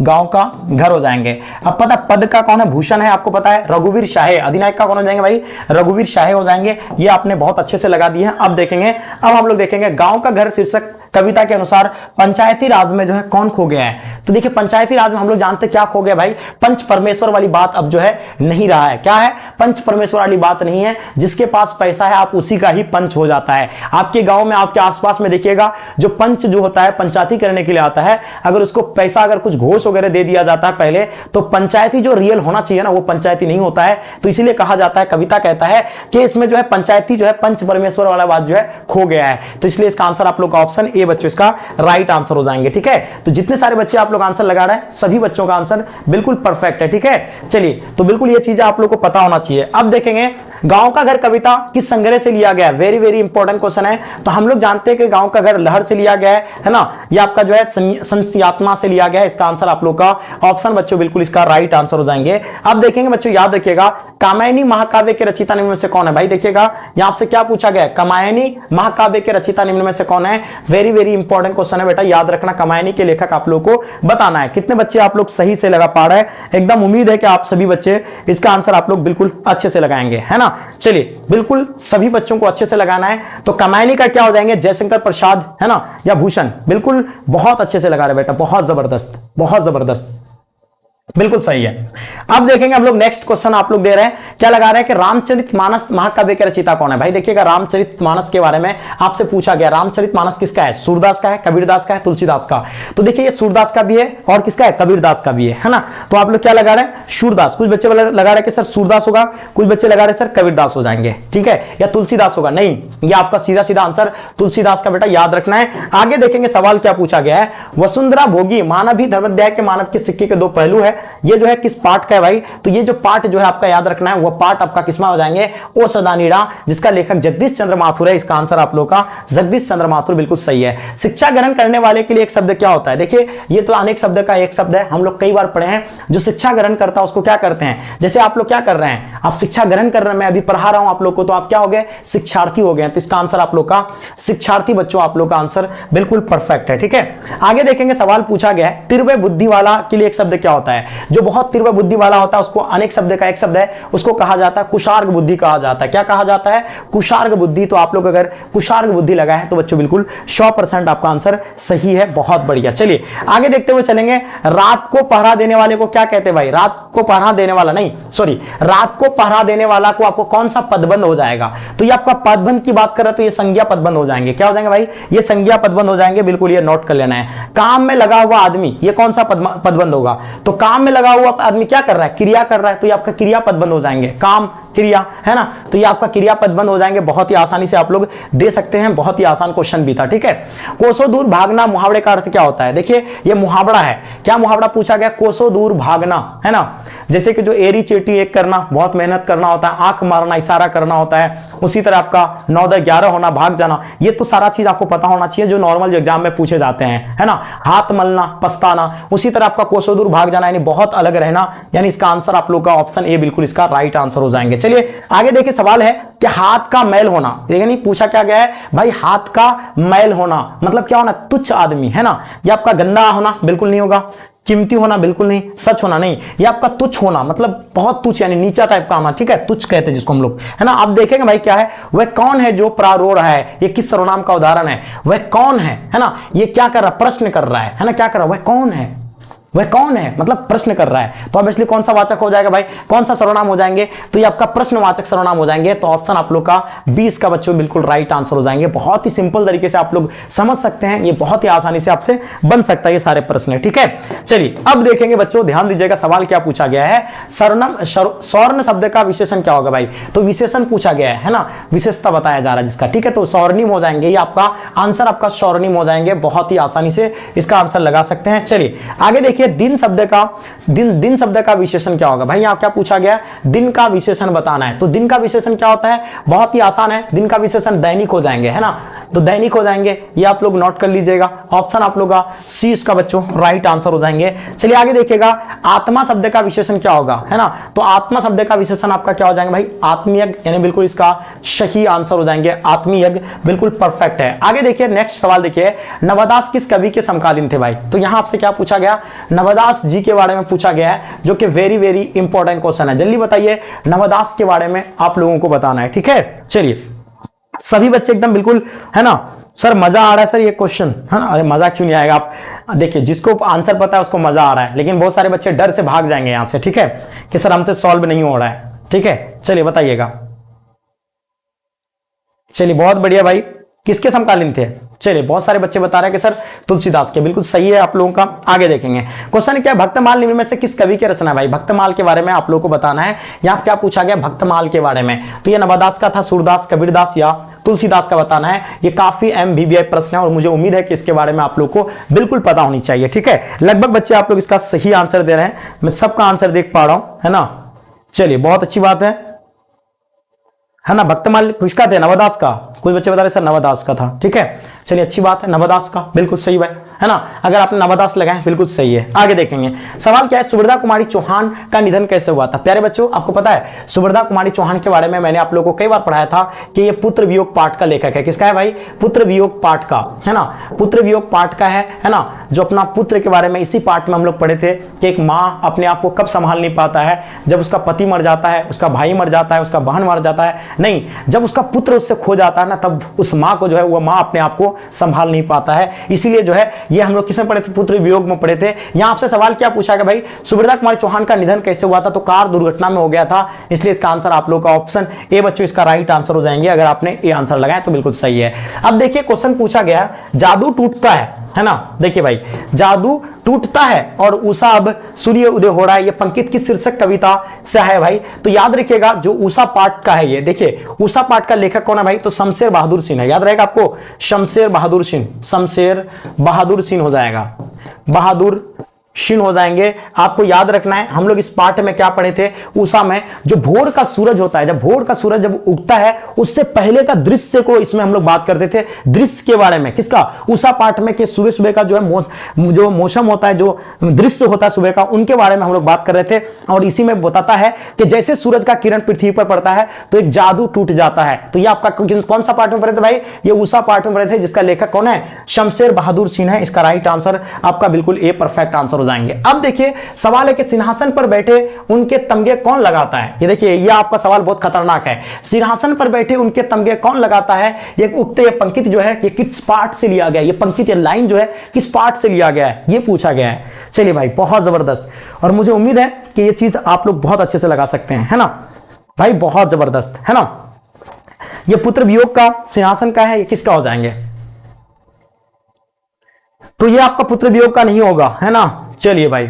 गांव का घर हो जाएंगे। अब पता पद का कौन है, भूषण है, आपको पता है रघुवीर शाहे। अधिनायक का कौन हो जाएंगे भाई, रघुवीर शाहे हो जाएंगे। ये आपने बहुत अच्छे से लगा दिए हैं। अब देखेंगे, अब हम लोग देखेंगे गांव का घर शीर्षक कविता के अनुसार पंचायती राज में जो है कौन खो गया है। तो देखिए पंचायती राज में हम लोग जानते क्या खो गया भाई, पंच परमेश्वर वाली बात अब जो है नहीं रहा है। क्या है, पंच परमेश्वर वाली बात नहीं है। जिसके पास पैसा है आप उसी का ही पंच हो जाता है। आपके गांव में, आपके आसपास में देखिएगा, जो पंच जो होता है पंचायती करने के लिए आता है, अगर उसको पैसा, अगर कुछ घोष वगैरह दे दिया जाता है पहले, तो पंचायती जो रियल होना चाहिए ना, वो पंचायती नहीं होता है। तो इसीलिए कहा जाता है, कविता कहता है कि इसमें जो है पंचायती जो है पंच परमेश्वर वाला बात जो है खो गया है। तो इसलिए इसका आंसर आप लोग का ऑप्शन ए बच्चों इसका राइट आंसर हो जाएंगे। ठीक है, तो जितने सारे बच्चे आप लोग आंसर लगा रहे हैं सभी बच्चों का आंसर बिल्कुल परफेक्ट है। ठीक है, चलिए तो बिल्कुल ये चीजें आप लोग को पता होना चाहिए। अब देखेंगे गांव का घर कविता किस संग्रह से लिया गया है। वेरी वेरी इंपॉर्टेंट क्वेश्चन है। तो हम लोग जानते हैं कि गांव का घर लहर से लिया गया है ना, ये आपका जो है संस्यात्मा से लिया गया है। इसका आंसर आप लोग का ऑप्शन बच्चों बिल्कुल इसका राइट आंसर हो जाएंगे। अब देखेंगे बच्चों, याद रखिएगा कामायनी महाकाव्य के रचयिता निम्न में से कौन है। भाई देखिएगा यहां से क्या पूछा गया, कामायनी महाकाव्य के रचयिता निम्न में से कौन है। वेरी वेरी इंपॉर्टेंट क्वेश्चन है बेटा, याद रखना। कामायनी के लेखक आप लोग को बताना है। कितने बच्चे आप लोग सही से लगा पा रहे हैं, एकदम उम्मीद है कि आप सभी बच्चे इसका आंसर आप लोग बिल्कुल अच्छे से लगाएंगे, है ना। चलिए बिल्कुल सभी बच्चों को अच्छे से लगाना है। तो कामायनी का क्या हो जाएंगे, जयशंकर प्रसाद, है ना, या भूषण। बिल्कुल बहुत अच्छे से लगा रहे बेटा, बहुत जबरदस्त, बहुत जबरदस्त, बिल्कुल सही है। अब देखेंगे हम लोग नेक्स्ट क्वेश्चन आप लोग दे रहे हैं, क्या लगा रहे हैं कि रामचरितमानस महाकाव्य के रचयिता कौन है। भाई देखिएगा रामचरितमानस के बारे में आपसे पूछा गया, रामचरितमानस किसका है, सूरदास का है, कबीरदास का है, तुलसीदास का। तो देखिए ये सूरदास का भी है और किसका है, कबीरदास का भी है ना। तो आप लोग क्या लगा रहे हैं, सूरदास। कुछ बच्चे लगा रहे हैं कि सर सूरदास होगा, कुछ बच्चे लगा रहे हैं सर कबीरदास हो जाएंगे, ठीक है, या तुलसीदास होगा। नहीं, ये आपका सीधा सीधा आंसर तुलसीदास का बेटा, याद रखना है। आगे देखेंगे सवाल क्या पूछा गया है, वसुंधरा भोगी मानव ही धर्माध्याय के मानव के सिक्के के दो पहलू है। ये जो है किस पाठ का है भाई, तो ये जो पाठ जो है आपका याद रखना है, वो पाठ आपका किसमें हो जाएंगे, ओ सदानीड़ा, जिसका लेखक जगदीश चंद्र माथुर है। इसका आंसर आप लोग का जगदीश चंद्र माथुर बिल्कुल सही है। शिक्षा ग्रहण करने वाले के लिए एक शब्द क्या होता है। देखिए ये तो अनेक शब्द का एक शब्द है, हम लोग कई बार पढ़े हैं। जो शिक्षा ग्रहण करता है उसको क्या करते हैं, जैसे आप लोग क्या कर रहे हैं, आप शिक्षा ग्रहण कर रहे हैं, मैं अभी पढ़ा रहा हूं आप लोग को, तो आप क्या हो गए, शिक्षार्थी हो गए। तो इसका आंसर आप लोग का शिक्षार्थी बच्चों, आप लोग का आंसर बिल्कुल परफेक्ट है। ठीक है, आगे देखेंगे सवाल पूछा गया है, तीव्र बुद्धि वाला के लिए एक शब्द क्या होता है। जो बहुत तीव्र बुद्धि वाला होता है उसको अनेक शब्द का एक शब्द है, उसको कहा जाता है कुशार्ग बुद्धि कहा जाता है। क्या कहा जाता है, कुशार्ग बुद्धि। तो आप लोग अगर कुशार्ग बुद्धि लगाए हैं तो बच्चों बिल्कुल 100% आपका आंसर सही है, बहुत बढ़िया। चलिए आगे देखते हुए चलेंगे, रात को पहरा देने वाले को क्या कहते हैं भाई, रात को पहरा देने वाला नहीं, सॉरी, रात को पहरा देने वाला को आपको कौन सा पदबंध हो जाएगा। तो ये आपका पदबंध की बात कर रहे तो ये संज्ञा पदबंध हो जाएंगे। क्या हो जाएंगे भाई, ये संज्ञा पदबंध हो जाएंगे, बिल्कुल ये नोट कर लेना है। काम में लगा हुआ आदमी, ये कौन सा पदबंध होगा। तो काम में लगा हुआ आदमी क्या कर रहा है, क्रिया कर रहा है, तो ये आपका क्रिया पदबंध हो जाएंगे। काम क्रिया, है ना। तो ये आपका क्रियापद बंद हो जाएंगे, बहुत ही आसानी से आप लोग दे सकते हैं, बहुत ही आसान क्वेश्चन भी था, ठीक है। कोसों दूर भागना मुहावरे का अर्थ क्या होता है? देखिए ये मुहावरा है, क्या मुहावरा पूछा गया? कोसों दूर भागना, है ना। जैसे कि जो एरी चेटी एक करना, बहुत मेहनत करना होता है, आंख मारना, इशारा करना होता है, उसी तरह आपका 9 10 11 होना, भाग जाना, ये तो सारा चीज आपको पता होना चाहिए जो नॉर्मल एग्जाम में पूछे जाते हैं, है ना। हाथ मलना, पछताना, उसी तरह आपका कोसों दूर भाग जाना यानी बहुत अलग रहना, यानी इसका आंसर आप लोग का ऑप्शन ए बिल्कुल इसका राइट आंसर हो जाएंगे। चलिए आगे देखिए, सवाल है कि हाथ का मैल होना, देखिए नहीं पूछा क्या गया है भाई, हाथ का मैल होना मतलब क्या होना? तुच्छ आदमी, है ना। ये आपका गंदा होना बिल्कुल नहीं होगा, कीमती होना बिल्कुल नहीं, सच होना नहीं, ये आपका तुच्छ होना मतलब बहुत तुच्छ यानी नीचा टाइप का होना, ठीक है, तुच्छ कहते हैं जिसको हम लोग, है ना। आप देखेंगे भाई क्या है, वह कौन है जो प्रारो रहा है, ये किस सर्वनाम का उदाहरण है? वह कौन है ना, ये क्या कर रहा है? प्रश्न कर रहा है ना, क्या कर रहा है? वह कौन है, वह कौन है मतलब प्रश्न कर रहा है, तो अब इसलिए कौन सा वाचक हो जाएगा भाई, कौन सा सर्वनाम हो जाएंगे? तो ये आपका प्रश्नवाचक सर्वनाम हो जाएंगे। तो ऑप्शन आप लोग का 20 का बच्चों बिल्कुल राइट आंसर हो जाएंगे। बहुत ही सिंपल तरीके से आप लोग समझ सकते हैं, ये बहुत ही आसानी से आपसे बन सकता है ये सारे प्रश्न, ठीक है। चलिए अब देखेंगे बच्चों, ध्यान दीजिएगा, सवाल क्या पूछा गया है, स्वर्ण शब्द का विशेषण क्या होगा भाई? तो विशेषण पूछा गया है ना, विशेषता बताया जा रहा है जिसका, ठीक है। तो स्वर्णिम हो जाएंगे, ये आपका आंसर आपका स्वर्णिम हो जाएंगे, बहुत ही आसानी से इसका आंसर लगा सकते हैं। चलिए आगे देखिए, दिन शब्द का दिन शब्द का विशेषण क्या होगा भाई? यहां क्या पूछा गया? दिन का विशेषण बताना है। तो दिन का विशेषण क्या होता है? बहुत ही आसान है, दिन का विशेषण दैनिक हो जाएंगे, है ना। तो दैनिक हो जाएंगे, ये आप लोग नोट कर लीजिएगा, ऑप्शन आप लोग का सी इसका बच्चों राइट आंसर हो जाएंगे। चलिए आगे देखिएगा, आत्मा शब्द का विशेषण क्या होगा, है ना। तो आत्मा शब्द का विशेषण आपका क्या हो जाएंगे भाई? आत्मयज्ञ, यानी बिल्कुल इसका सही आंसर हो जाएंगे, आत्मयज्ञ बिल्कुल परफेक्ट है। आगे देखिए नेक्स्ट सवाल देखिए, नवदास किस कवि के समकालीन थे भाई? तो यहां आपसे क्या पूछा गया? नवदास जी के बारे में पूछा गया है, जो कि वेरी वेरी इंपॉर्टेंट क्वेश्चन है। जल्दी बताइए, नवदास के बारे में आप लोगों को बताना है, ठीक है। चलिए सभी बच्चे एकदम बिल्कुल, है ना। सर मजा आ रहा है सर ये क्वेश्चन, है ना। अरे मजा क्यों नहीं आएगा? आप देखिए जिसको आंसर पता है उसको मजा आ रहा है, लेकिन बहुत सारे बच्चे डर से भाग जाएंगे यहां से, ठीक है, कि सर हमसे सॉल्व नहीं हो रहा है, ठीक है। चलिए बताइएगा। चलिए बहुत बढ़िया भाई, किसके समकालीन थे? चलिए बहुत सारे बच्चे बता रहे हैं कि सर तुलसीदास के, बिल्कुल सही है आप लोगों का। आगे देखेंगे क्वेश्चन क्या है, भक्तमाल निम्न में से किस कवि की रचना है भाई? भक्तमाल के बारे में आप लोगों को बताना है। यहां क्या पूछा गया? भक्तमाल के बारे में। तो ये नवादास का था, सूरदास, कबीरदास या तुलसीदास का बताना है। ये काफी MBBI प्रश्न है और मुझे उम्मीद है कि इसके बारे में आप लोग को बिल्कुल पता होनी चाहिए, ठीक है। लगभग बच्चे आप लोग इसका सही आंसर दे रहे हैं, मैं सबका आंसर देख पा रहा हूं, है ना। चलिए बहुत अच्छी बात है ना। भक्तमाल किसका थे? नवदास का। कुछ बच्चे बता रहे सर नवदास का था, ठीक है। चलिए अच्छी बात है, नवदास का बिल्कुल सही भाई, है ना। अगर आपने नवदास लगाए बिल्कुल सही है। आगे देखेंगे सवाल क्या है, सुभद्रा कुमारी चौहान का निधन कैसे हुआ था? प्यारे बच्चों आपको पता है सुभद्रा कुमारी चौहान के बारे में मैंने आप लोगों को कई बार पढ़ाया था कि ये पुत्र वियोग पाठ का लेखक है। किसका है भाई? पुत्र वियोग पाठ का, है ना। पुत्र वियोग पाठ का है ना, जो अपना पुत्र के बारे में इसी पाठ में हम लोग पढ़े थे कि एक माँ अपने आप को कब संभाल नहीं पाता है, जब उसका पति मर जाता है, उसका भाई मर जाता है, उसका बहन मर जाता है, नहीं, जब उसका पुत्र उससे खो जाता है ना, तब उस माँ को जो है वो माँ अपने आप को संभाल नहीं पाता है। इसीलिए जो है ये हम लोग किसमें पढ़े थे? पुत्र वियोग में पढ़े थे। यहां आपसे सवाल क्या पूछा गया भाई? सुभद्रा कुमारी चौहान का निधन कैसे हुआ था? तो कार दुर्घटना में हो गया था, इसलिए इसका आंसर आप लोग का ऑप्शन ए बच्चों इसका राइट आंसर हो जाएंगे। अगर आपने ए आंसर लगाया तो बिल्कुल सही है। अब देखिए क्वेश्चन पूछा गया, जादू टूटता है ना। देखिए भाई, जादू टूटता है और उषा अब सूर्य उदय हो रहा है, ये पंकित की शीर्षक कविता से है भाई। तो याद रखिएगा जो उषा पाठ का है, ये देखिए उषा पाठ का लेखक कौन है भाई? तो शमशेर बहादुर सिंह है, याद रहेगा आपको, शमशेर बहादुर सिंह, शमशेर बहादुर सिंह हो जाएगा, बहादुर शिन हो जाएंगे। आपको याद रखना है, हम लोग इस पाठ में क्या पढ़े थे? उषा में जो भोर का सूरज होता है, जब भोर का सूरज जब उगता है उससे पहले का दृश्य को इसमें हम लोग बात करते थे, दृश्य के बारे में। किसका? उषा पाठ में कि सुबह सुबह का जो है जो मौसम होता है, जो दृश्य होता है सुबह का, उनके बारे में हम लोग बात कर रहे थे। और इसी में बताता है कि जैसे सूरज का किरण पृथ्वी पर पड़ता है तो एक जादू टूट जाता है। तो ये आपका कौन सा पाठ में पढ़े थे भाई? ये उषा पाठ में पढ़े थे, जिसका लेखक कौन है? शमशेर बहादुर सिंह है। इसका राइट आंसर आपका बिल्कुल ए परफेक्ट आंसर हो जाएंगे। अब देखिए सवाल है कि सिंहासन पर बैठे उनके तमगे कौन लगाता है? ये देखिए ये आपका सवाल बहुत खतरनाक है। सिंहासन पर बैठे उनके तमगे कौन लगाता है? ये उक्त ये पंक्ति जो है ये किस पाठ से लिया गया? ये पंक्ति ये लाइन जो है किस पाठ से लिया गया है? ये पूछा गया है। चलिए भाई बहुत जबरदस्त, और मुझे उम्मीद है कि ये चीज आप लोग बहुत अच्छे से लगा सकते हैं, है ना भाई, बहुत जबरदस्त, है ना। ये पुत्र वियोग का सिंहासन का है, ये किसका हो जाएंगे? तो ये आपका पुत्र वियोग का नहीं होगा, है ना। चलिए भाई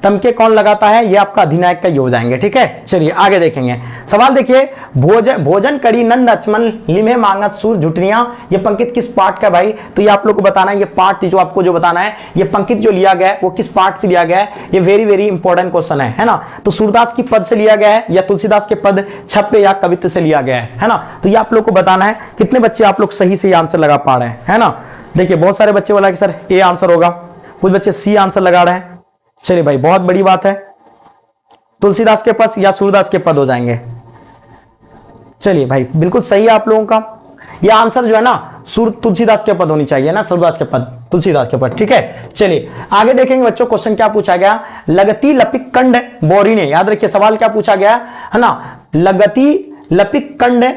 तमके कौन लगाता है, ये आपका अधिनायक का ये हो जाएंगे। ठीक है, चलिए आगे देखेंगे सवाल। देखिए भोजन करी नंद अचमन लिम्हे मांगत सूर झुटनिया, ये पंक्ति किस पाठ का भाई, तो ये आप लोग को बताना है। ये पाठ जो आपको जो बताना है, ये पंक्ति जो लिया गया है वो किस पाठ से लिया गया है, ये वेरी वेरी इंपॉर्टेंट क्वेश्चन है ना। तो सूरदास की पद से लिया गया है या तुलसीदास के पद छप्पे या कवित्व से लिया गया है ना। तो ये आप लोग को बताना है। कितने बच्चे आप लोग सही से आंसर लगा पा रहे हैं, है ना। देखिए बहुत सारे बच्चे बोला कि सर ए आंसर होगा, कुछ बच्चे सी आंसर लगा रहे हैं। चलिए भाई बहुत बड़ी बात है, तुलसीदास के पद या सूरदास के पद हो जाएंगे। चलिए भाई बिल्कुल सही है आप लोगों का। यह आंसर जो है ना तुलसीदास के पद होनी चाहिए ना, सूरदास के पद, तुलसीदास के पद। ठीक है, चलिए आगे देखेंगे बच्चों। क्वेश्चन क्या पूछा गया, लगती लपिक कंड बोरी ने, याद रखिए सवाल क्या पूछा गया है ना, लगती लपिक कंड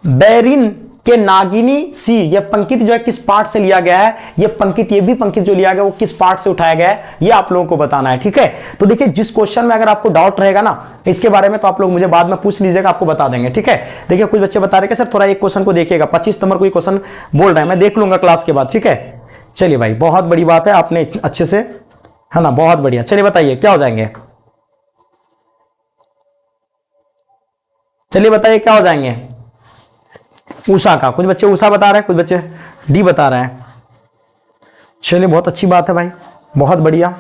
बैरिन के नागिनी सी, यह पंक्ति जो है किस पाठ से लिया गया है, यह पंक्ति, ये भी पंक्ति जो लिया गया वो किस पाठ से उठाया गया है, ये आप लोगों को बताना है। ठीक है, तो देखिए जिस क्वेश्चन में अगर आपको डाउट रहेगा ना इसके बारे में, तो आप लोग मुझे बाद में पूछ लीजिएगा, आपको बता देंगे। ठीक है, देखिए कुछ बच्चे बता रहे हैं सर थोड़ा एक क्वेश्चन को देखिएगा, 25 नंबर कोई क्वेश्चन बोल रहे हैं, मैं देख लूंगा क्लास के बाद। ठीक है, चलिए भाई बहुत बड़ी बात है, आपने अच्छे से, है ना, बहुत बढ़िया। चलिए बताइए क्या हो जाएंगे, चलिए बताइए क्या हो जाएंगे। उषा का, कुछ बच्चे उषा बता रहे हैं, कुछ बच्चे डी बता रहे हैं। चलिए बहुत अच्छी बात है भाई, बहुत बढ़िया,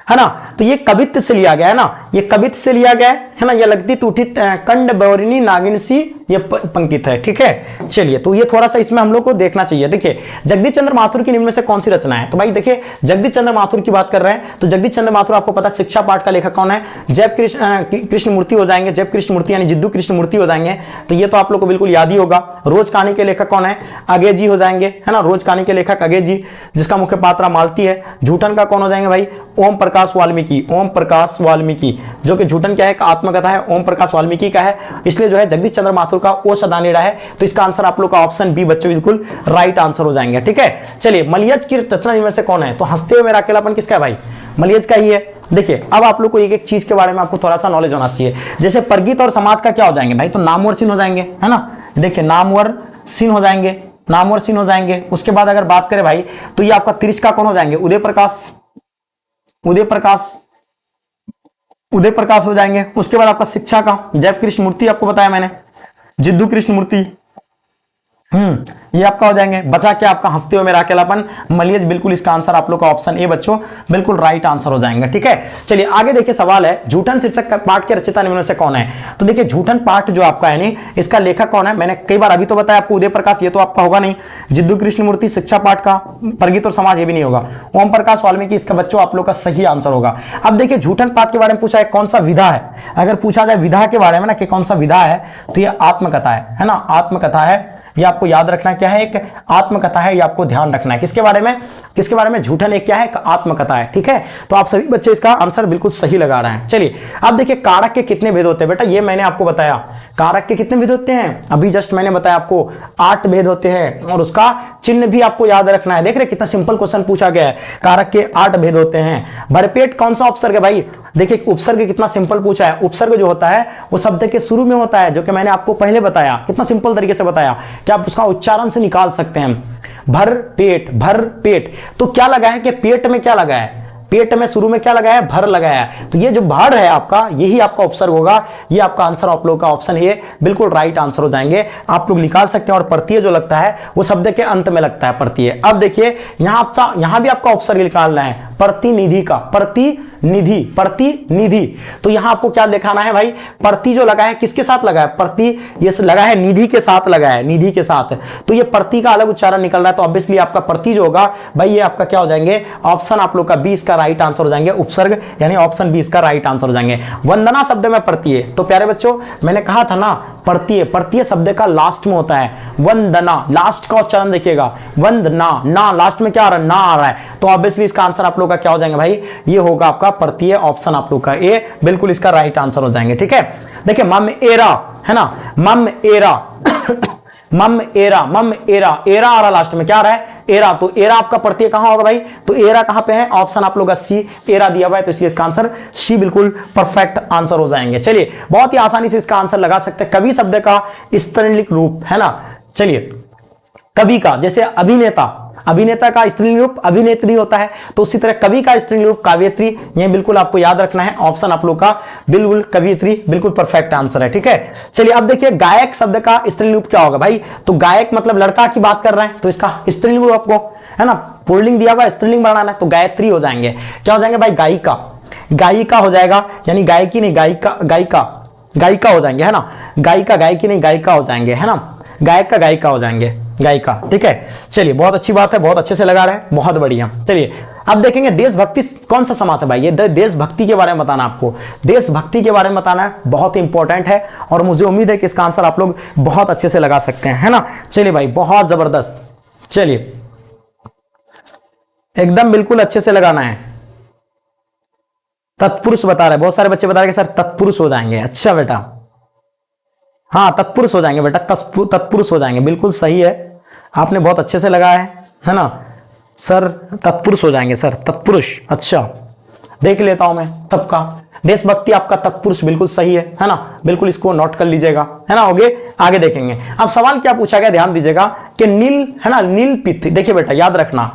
है ना। तो ये कवित्व से लिया गया है ना, ये कवित्व से लिया गया है ना। ये लगती टूटी कंड बौरिनी नागिन सी, ये पंक्ति है। ठीक है, चलिए तो ये थोड़ा सा इसमें हम लोग को देखना चाहिए। देखिए जगदीश चंद्र माथुर की निम्न में से कौन सी रचना है, तो भाई देखिए जगदीश चंद्र माथुर की बात कर रहे हैं, तो जगदीश चंद्र माथुर आपको पता है शिक्षा पाठ का लेखक कौन है, जैव कृष्ण मूर्ति हो जाएंगे, जैव कृष्ण मूर्ति यानी जिद्दू कृष्ण मूर्ति हो जाएंगे। तो ये तो आप लोग को बिल्कुल याद ही होगा। रोज कहानी के लेखक कौन है, अगे जी हो जाएंगे, है ना, रोज कहानी के लेखक अगे जी, जिसका मुख्य पात्र मालती है। झूठन का कौन हो जाएंगे भाई, ओम प्रकाश वाल्मीकि, ओम प्रकाश वाल्मीकि, जो कि झूठन क्या है, एक आत्मकथा है, ओम प्रकाश वाल्मीकि का है, इसलिए जो है जगदीश चंद्र माथुर का ओ सदानेड़ा है। तो इसका आंसर आप लोग का ऑप्शन बी बच्चों बिल्कुल राइट आंसर हो जाएंगे। ठीक है, चलिए मलयज की रचना इनमें से कौन है, तो हंसते हुए मेरा अकेलापन किसका है भाई, मलयज का ही है। देखिए अब आप लोग को एक एक चीज के बारे में आपको थोड़ा सा नॉलेज होना चाहिए। जैसे परगीत और समाज का क्या हो जाएंगे भाई, तो नामवर चिन्ह हो जाएंगे, है ना। देखिए नामवर चिन्ह हो जाएंगे, नामवर चिन्ह हो जाएंगे। उसके बाद अगर बात करें भाई तो ये आपका तिरस्का कौन हो जाएंगे, उदय प्रकाश, उदय प्रकाश, उदय प्रकाश हो जाएंगे। उसके बाद आपका शिक्षा का जैव कृष्ण मूर्ति आपको बताया मैंने, जिद्दू कृष्ण मूर्ति, ये आपका हो जाएंगे। बचा क्या आपका हंसते हुए मेरा अकेलापन, मलयज, बिल्कुल इसका आंसर आप लोग का ऑप्शन ए बच्चों बिल्कुल राइट आंसर हो जाएंगे। ठीक है, चलिए आगे देखिए सवाल है, झूठन शीर्षक पाठ के रचयिता निम्न में से कौन है। तो देखिए झूठन पाठ जो आपका है नहीं, इसका लेखक कौन है, मैंने कई बार अभी तो बताया आपको, उदय प्रकाश, ये तो आपका होगा नहीं। जिद्दू कृष्ण मूर्ति शिक्षा पाठ का, परगीत और समाज ये भी नहीं होगा। ओम प्रकाश वाल्मीकि, इसका बच्चों आप लोग का सही आंसर होगा। अब देखिए झूठन पाठ के बारे में पूछा है कौन सा विधा है, अगर पूछा जाए विधा के बारे में ना कि कौन सा विधा है, तो ये आत्मकथा है ना, आत्मकथा है। ये आपको याद रखना क्या है, एक आत्मकथा है, ये आपको ध्यान रखना है। किसके बारे में, किसके बारे में, झूठन एक क्या है, एक आत्मकथा है। ठीक है, तो आप सभी बच्चे इसका आंसर बिल्कुल सही लगा रहे हैं। चलिए अब देखिए कारक के कितने भेद होते हैं बेटा, ये मैंने आपको बताया। कारक के कितने भेद होते हैं, अभी जस्ट मैंने बताया आपको 8 भेद होते हैं, और उसका चिन्ह भी आपको याद रखना है। देख रहे कितना सिंपल क्वेश्चन पूछा गया है, कारक के 8 भेद होते हैं। भरपेट कौन सा उपसर्ग है भाई, देखिए उपसर्ग कितना सिंपल पूछा है। उपसर्ग जो होता है वो शब्द के शुरू में होता है, जो कि मैंने आपको पहले बताया, कितना सिंपल तरीके से बताया कि आप उसका उच्चारण से निकाल सकते हैं। भर पेट, भर पेट, तो क्या लगा है कि पेट में क्या लगा है, पेट में शुरू में क्या लगाया है, भर लगाया है। तो ये जो भर है आपका, यही आपका उपसर्ग होगा। ये आपका आंसर आप लोग का ऑप्शन ए बिल्कुल राइट आंसर हो जाएंगे, आप लोग निकाल सकते हैं। और प्रत्यय जो लगता है वो शब्द के अंत में लगता है प्रत्यय। अब देखिए यहां भी आपका उपसर्ग निकालना है, प्रतिनिधि का, प्रतिनिधि, प्रतिनिधि। तो यहां आपको क्या दिखाना है भाई, प्रति जो लगा है किसके साथ लगा है, प्रति ये लगा है निधि के साथ लगा है, निधि के साथ। तो ये प्रति का अलग उच्चारण निकल रहा है, तो ऑब्वियसली आपका प्रति जो होगा भाई ये आपका क्या हो जाएंगे, ऑप्शन आप लोग का 20 का राइट आंसर हो जाएंगे। उपसर्ग यानी ऑप्शन 20 का राइट आंसर हो जाएंगे। वंदना शब्द में प्रत्यय, तो प्यारे बच्चों मैंने कहा था ना प्रत्यय, प्रत्यय शब्द का लास्ट में होता है। वंदना, लास्ट का उच्चारण देखिएगा, वंदना, ना लास्ट में क्या आ रहा है, ना आ रहा है। तो ऑब्वियसली इसका आंसर आप लोग का क्या हो जाएंगे भाई, ये होगा आपका प्रत्यय, ऑप्शन आप लोग का ए बिल्कुल इसका राइट आंसर हो जाएंगे। ठीक है, देखिए मम एरा है ना, मम एरा मम एरा, मम एरा, एरा आ रहा लास्ट में, क्या आ रहा है, एरा। तो एरा आपका प्रत्यय कहां होगा भाई, तो एरा कहां पे है, ऑप्शन आप लोग का सी, एरा दिया हुआ है, तो इसलिए इसका आंसर सी बिल्कुल परफेक्ट आंसर हो जाएंगे। चलिए बहुत ही आसानी से इसका आंसर लगा सकते हैं। कवि शब्द का स्त्रीलिंग रूप है ना, चलिए कवि का, जैसे अभिनेता अभिनेता का स्त्रीलिंग रूप अभिनेत्री होता है, तो उसी तरह कवि का स्त्रीलिंग रूप काव्यत्री। ये बिल्कुल आपको याद रखना है। ऑप्शन आप लोग का बिल्कुल कवियत्री बिल्कुल परफेक्ट आंसर है। ठीक है, चलिए अब देखिए गायक शब्द का स्त्रीलिंग रूप क्या होगा भाई। तो गायक मतलब लड़का की बात कर रहे हैं, तो इसका स्त्रीलिंग रूप आपको है ना पुल्लिंग दिया हुआ, स्त्रीलिंग बनाना है, तो गायत्री हो जाएंगे। क्या हो जाएंगे भाई, गायिका, गायिका हो जाएगा, यानी गायकी नहीं गायिका, गायिका गायिका हो जाएंगे है ना, गायिका गायकी नहीं गायिका हो जाएंगे है ना, गायक का गायिका हो जाएंगे, गायिका। ठीक है, चलिए बहुत अच्छी बात है, बहुत अच्छे से लगा रहे हैं, बहुत बढ़िया। चलिए अब देखेंगे देशभक्ति कौन सा समास है भाई। ये देशभक्ति के बारे में बताना, आपको देशभक्ति के बारे में बताना है, बहुत इंपॉर्टेंट है और मुझे उम्मीद है कि इसका आंसर आप लोग बहुत अच्छे से लगा सकते हैं है ना। चलिए भाई बहुत जबरदस्त, चलिए एकदम बिल्कुल अच्छे से लगाना है। तत्पुरुष बता रहे, बहुत सारे बच्चे बता रहे कि सर तत्पुरुष हो जाएंगे। अच्छा बेटा, हाँ तत्पुरुष हो जाएंगे बेटा, तत्पुरुष हो जाएंगे, बिल्कुल सही है, आपने बहुत अच्छे से लगाया है ना सर, तत्पुरुष हो जाएंगे सर, तत्पुरुष। अच्छा देख लेता हूं मैं तब का देशभक्ति आपका तत्पुरुष बिल्कुल सही है ना, बिल्कुल इसको नोट कर लीजिएगा है ना। होगे आगे देखेंगे। अब सवाल क्या पूछा गया, ध्यान दीजिएगा कि नील है ना, नील पित्त। देखिए बेटा याद रखना,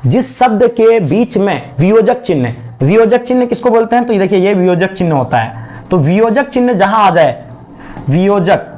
जिस शब्द के बीच में वियोजक चिन्ह, वियोजक चिन्ह किसको बोलते हैं, तो ये देखिए ये वियोजक चिन्ह होता है। तो वियोजक चिन्ह जहां आ जाए, वियोजक,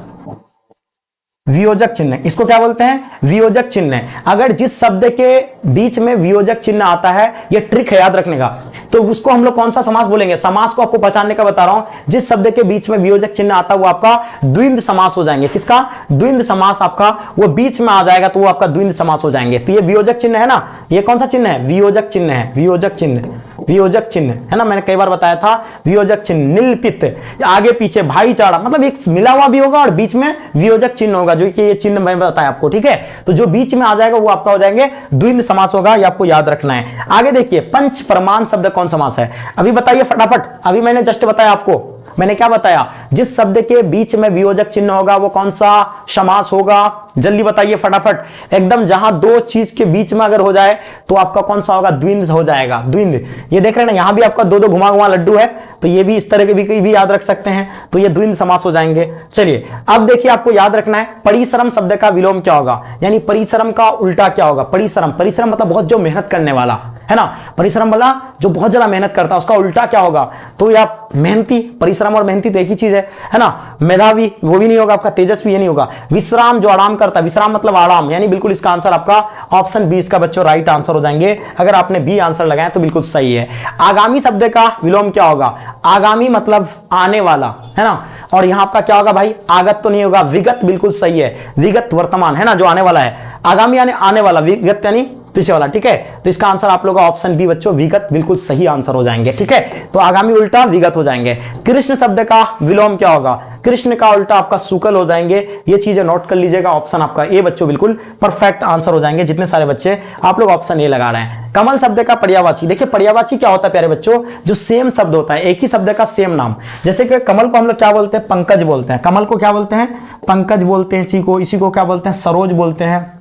वियोजक चिन्ह इसको क्या बोलते हैं, वियोजक चिन्ह। अगर जिस शब्द के बीच में वियोजक चिन्ह आता है, ये ट्रिक है याद रखने का, तो उसको हम लोग कौन सा समास बोलेंगे। समास को आपको पहचानने का बता रहा हूं, जिस शब्द के बीच में वियोजक चिन्ह आता है वो आपका द्विंद समास हो जाएंगे। किसका, द्विंद समास आपका, वो बीच में आ जाएगा तो वो आपका द्विंद समास हो जाएंगे। तो ये वियोजक चिन्ह है ना, ये कौन सा चिन्ह है, वियोजक चिन्ह है, वियोजक चिन्ह, वियोजक चिन्ह है ना, मैंने कई बार बताया था वियोजक चिन्ह। नीलपित आगे पीछे, भाईचारा मतलब एक मिला हुआ भी होगा और बीच में वियोजक चिन्ह होगा, जो कि ये चिन्ह मैं बताया आपको। ठीक है, तो जो बीच में आ जाएगा वो आपका हो जाएंगे द्विंद समास होगा, ये आपको याद रखना है। आगे देखिए पंच प्रमाण शब्द कौन समास है, अभी बताइए फटाफट। अभी मैंने जस्ट बताया आपको, मैंने क्या बताया, जिस शब्द के बीच में वियोजक चिन्ह होगा वो कौन सा समास होगा, जल्दी बताइए फटाफट। एकदम जहां दो चीज के बीच में अगर हो जाए तो आपका कौन सा होगा, द्विंद हो जाएगा, द्विंद। ये देख रहे हैं ना, यहां भी आपका दो दो घुमा घुमा लड्डू है, तो ये भी इस तरह के भी याद रख सकते हैं, तो ये द्विंद समास हो जाएंगे। चलिए अब देखिए आपको याद रखना है परिश्रम शब्द का विलोम क्या होगा, यानी परिश्रम का उल्टा क्या होगा। परिश्रम, परिश्रम मतलब बहुत जो मेहनत करने वाला है ना, परिश्रम वाला जो बहुत ज्यादा मेहनत करता है, उसका उल्टा क्या होगा, तो या मेहनती। परिश्रम और मेहनती तो एक ही चीज है ना। मेधावी वो भी नहीं होगा आपका, तेजस्वी ये नहीं होगा। विश्राम जो आराम करता है, विश्राम मतलब आराम, यानी बिल्कुल इसका आंसर आपका ऑप्शन 20 का बच्चों राइट आंसर हो जाएंगे। अगर आपने बी आंसर लगाया तो बिल्कुल सही है। आगामी शब्द का विलोम क्या होगा, आगामी मतलब आने वाला है ना, और यहां आपका क्या होगा भाई, आगत तो नहीं होगा, विगत बिल्कुल सही है, विगत वर्तमान है ना, जो आने वाला है, आगामी यानी आने वाला, विगत यानी पीछे वाला। ठीक है, तो इसका आंसर आप लोगों का ऑप्शन बी बच्चों विगत बिल्कुल सही आंसर हो जाएंगे। ठीक है, तो आगामी उल्टा विगत हो जाएंगे। कृष्ण शब्द का विलोम क्या होगा, कृष्ण का उल्टा आपका शुक्ल हो जाएंगे। ये चीजें नोट कर लीजिएगा, ऑप्शन आपका ए बच्चों बिल्कुल परफेक्ट आंसर हो जाएंगे। जितने सारे बच्चे आप लोग ऑप्शन ए लगा रहे हैं। कमल शब्द का पर्यायवाची, देखिए पर्यायवाची क्या होता है प्यारे बच्चों, जो सेम शब्द होता है, एक ही शब्द का सेम नाम। जैसे कि कमल को हम लोग क्या बोलते हैं, पंकज बोलते हैं, कमल को क्या बोलते हैं, पंकज बोलते हैं। इसी को क्या बोलते हैं, सरोज बोलते हैं,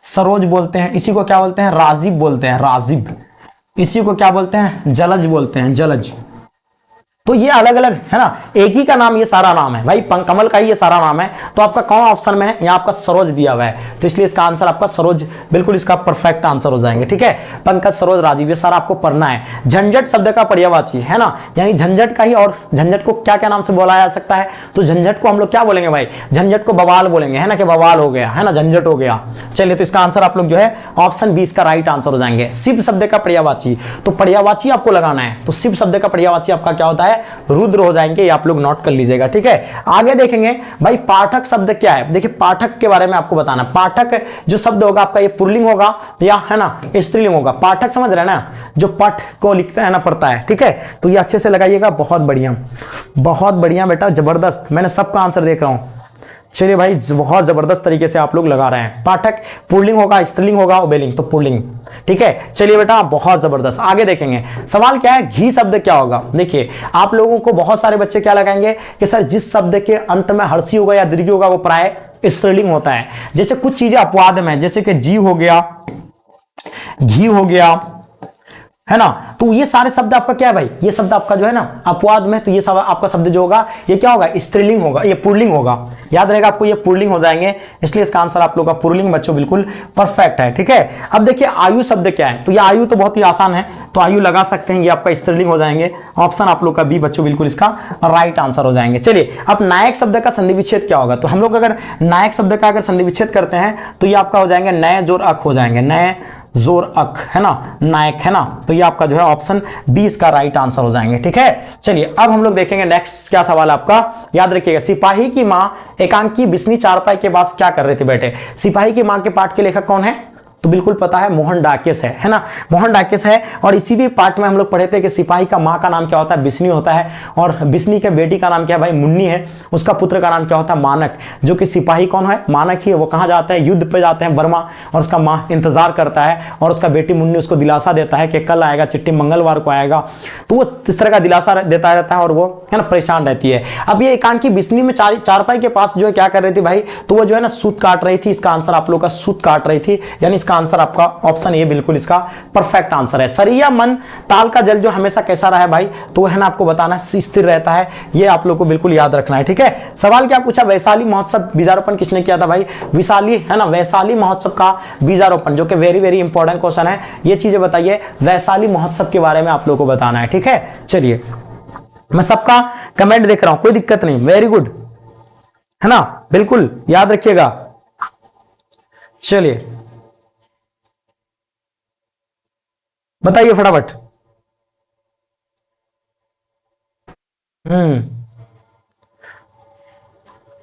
सरोज बोलते हैं। इसी को क्या बोलते हैं, राजीव बोलते हैं, राजीव। इसी को क्या बोलते हैं, जलज बोलते हैं, जलज। तो ये अलग अलग है ना, एक ही का नाम, ये सारा नाम है भाई, कमल का ही ये सारा नाम है। तो आपका कौन ऑप्शन में है, यहाँ आपका सरोज दिया हुआ है, तो इसलिए इसका आंसर आपका सरोज बिल्कुल इसका परफेक्ट आंसर हो जाएंगे। ठीक है, पंकज, सरोज, राजीव, ये सारा आपको पढ़ना है। झंझट शब्द का पर्यायवाची है ना, यानी झंझट का ही, और झंझट को क्या क्या नाम से बोला जा सकता है, तो झंझट को हम लोग क्या बोलेंगे भाई, झंझट को बवाल बोलेंगे है ना, कि बवाल हो गया है ना, झंझट हो गया। चलिए तो इसका आंसर आप लोग जो है ऑप्शन 20 का राइट आंसर हो जाएंगे। शिव शब्द का पर्यायवाची, तो पर्यायवाची आपको लगाना है, तो शिव शब्द का पर्यायवाची आपका क्या होता है, रुद्र हो जाएंगे। ये आप लोग नोट कर लीजिएगा। ठीक है, आगे देखेंगे भाई पाठक शब्द क्या है। देखिए पाठक के बारे में आपको बताना, पाठक जो शब्द होगा आपका, ये पुल्लिंग होगा या है ना स्त्रीलिंग होगा। पाठक समझ रहे हैं ना, जो पाठ को लिखता है ना, पढ़ता है। ठीक है, तो ये अच्छे से लगाइएगा, बहुत बढ़िया, बहुत बढ़िया बेटा, जबरदस्त। मैंने सबका आंसर देख रहा हूं। चलिए भाई बहुत जबरदस्त तरीके से आप लोग लगा रहे हैं। पाठक पुल्लिंग होगा, स्त्रीलिंग होगा, उभयलिंग तो पुल्लिंग। ठीक है, चलिए बेटा बहुत जबरदस्त। आगे देखेंगे सवाल क्या है, घी शब्द क्या होगा। देखिए आप लोगों को बहुत सारे बच्चे क्या लगाएंगे कि सर जिस शब्द के अंत में हर्षी होगा या दीर्घी होगा वो प्राय स्त्रीलिंग होता है। जैसे कुछ चीजें अपवाद में, जैसे कि जी हो गया, घी हो गया, है ना। तो ये सारे शब्द आपका क्या है भाई, ये शब्द आपका जो है ना अपवाद में, तो ये सब आपका शब्द जो होगा ये क्या होगा, स्त्रीलिंग होगा, ये पुल्लिंग होगा, याद रहेगा आपको, ये पुल्लिंग हो जाएंगे, इसलिए इसका आंसर आप लोग का पुल्लिंग बच्चों बिल्कुल परफेक्ट है। ठीक है, अब देखिए आयु शब्द क्या है, तो ये आयु तो बहुत ही आसान है, तो आयु लगा सकते हैं, ये आपका स्त्रीलिंग हो जाएंगे, ऑप्शन आप लोग का बी बच्चों बिल्कुल इसका राइट आंसर हो जाएंगे। चलिए अब नायक शब्द का संधि विच्छेद क्या होगा, तो हम लोग अगर नायक शब्द का अगर संधि विच्छेद करते हैं तो ये आपका हो जाएंगे नए जोर अक हो जाएंगे, नए जोर अक, है ना, नायक, है ना, तो ये आपका जो है ऑप्शन बी इसका राइट आंसर हो जाएंगे। ठीक है, चलिए अब हम लोग देखेंगे नेक्स्ट क्या सवाल आपका, याद रखिएगा, सिपाही की मां एकांकी बिस्नी चारपाई के पास क्या कर रहे थे बेटे। सिपाही की मां के पाठ के लेखक कौन है, तो बिल्कुल पता है मोहन डाकेस है ना, मोहन डाकेस है। और इसी भी पार्ट में हम लोग पढ़े थे कि सिपाही का माँ का नाम क्या होता है, बिस्नी होता है, और बिस्नी के बेटी का नाम क्या है भाई, मुन्नी है, उसका पुत्र का नाम क्या होता है, मानक, जो कि सिपाही कौन है, मानक ही है, वो कहाँ जाता है, युद्ध पे जाते हैं बर्मा, और उसका माँ इंतजार करता है, और उसका बेटी मुन्नी उसको दिलासा देता है कि कल आएगा, चिट्ठी मंगलवार को आएगा, तो वो इस तरह का दिलासा देता रहता है, और वो है ना परेशान रहती है। अब ये एकांकी बिस्नी में चारपाई के पास जो है क्या कर रही थी भाई, तो वो जो है ना सूत काट रही थी, इसका आंसर आप लोग का सूत काट रही थी, यानी इसका आंसर आपका ऑप्शन ए बिल्कुल इसका परफेक्ट आंसर है। सरिया मन ताल का जल जो हमेशा कैसा रहा है भाई, तो है ना आपको बताना स्थिर रहता है, ये आप लोग को बिल्कुल याद रखना है। ठीक है, सवाल क्या पूछा, वैशाली महोत्सव बीजारोपण किसने किया था भाई, वैशाली, है ना, वैशाली महोत्सव का बीजारोपण, जो कि वेरी वेरी इंपॉर्टेंट क्वेश्चन है, ये चीजें बताइए, वैशाली महोत्सव के बारे में आप लोग को बताना है। ठीक है, चलिए मैं सबका कमेंट देख रहा हूं, कोई दिक्कत नहीं, वेरी गुड, है ना, बिल्कुल याद रखिएगा। चलिए बताइए फटाफट।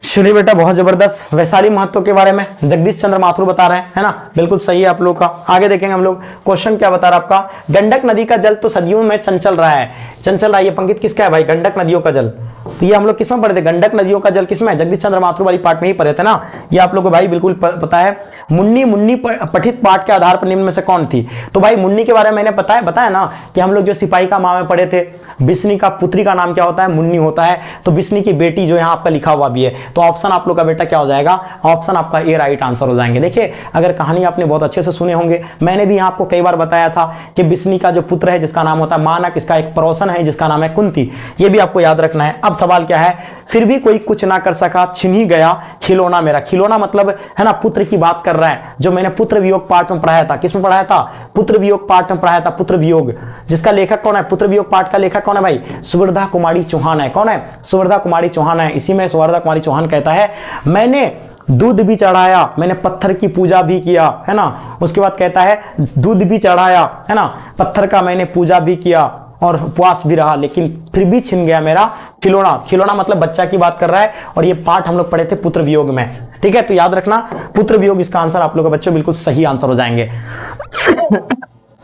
चलिए बेटा, बहुत जबरदस्त, वैशाली महत्व के बारे में जगदीश चंद्र माथुर बता रहे हैं, है ना, बिल्कुल सही है आप लोग का। आगे देखेंगे हम लोग, क्वेश्चन क्या बता रहा है आपका, गंडक नदी का जल तो सदियों में चंचल रहा है, चंचल रहा है, ये पंक्ति किसका है भाई, गंडक नदियों का जल, तो ये हम लोग किसमें पढ़े थे, गंडक नदियों का जल किसमें, जगदीश चंद्र माथुर वाली पार्ट में ही पढ़े थे ना, ये आप लोग को भाई बिल्कुल पता है। मुन्नी मुन्नी पठित पाठ के आधार पर निम्न में से कौन थी, तो भाई मुन्नी के बारे में मैंने बताया ना कि हम लोग जो सिपाही का माँ में पढ़े थे, बिस्नी का पुत्री का नाम क्या होता है, मुन्नी होता है, तो बिस्नी की बेटी जो यहाँ आपका लिखा हुआ भी है, तो ऑप्शन आप लोग का बेटा क्या हो जाएगा, ऑप्शन आपका ए राइट आंसर हो जाएंगे। देखिए अगर कहानी आपने बहुत अच्छे से सुने होंगे, मैंने भी यहाँ आपको कई बार बताया था कि बिस्नी का जो पुत्र है जिसका नाम होता है मानक, इसका एक पड़ोसन है जिसका नाम है कुंती, ये भी आपको याद रखना है। अब सवाल क्या है, फिर भी कोई कुछ ना कर सका, छिन ही गया खिलौना मेरा, खिलौना मतलब है ना पुत्र की बात कर रहा है, जो मैंने पुत्र वियोग पाठ में पढ़ाया था, किसमें पढ़ाया था, पुत्र वियोग पाठ में पढ़ाया था, पुत्र वियोग, जिसका लेखक कौन है, पुत्र वियोग पाठ का लेखक कौन है भाई, सुवर्धा कुमारी चौहान है, कौन है, सुवर्धा कुमारी चौहान है। इसी में सुवर्धा कुमारी चौहान कहता है, मैंने दूध भी चढ़ाया, मैंने पत्थर की पूजा भी किया, है ना, उसके बाद कहता है दूध भी चढ़ाया, है ना, पत्थर का मैंने पूजा भी किया और उपवास भी रहा, लेकिन फिर भी छिन गया मेरा खिलौना, खिलौना मतलब बच्चा की बात कर रहा है, और ये पाठ हम लोग पढ़े थे पुत्र वियोग में। ठीक है, तो याद रखना पुत्र वियोग इसका आंसर आप लोग के बच्चों बिल्कुल सही आंसर हो जाएंगे।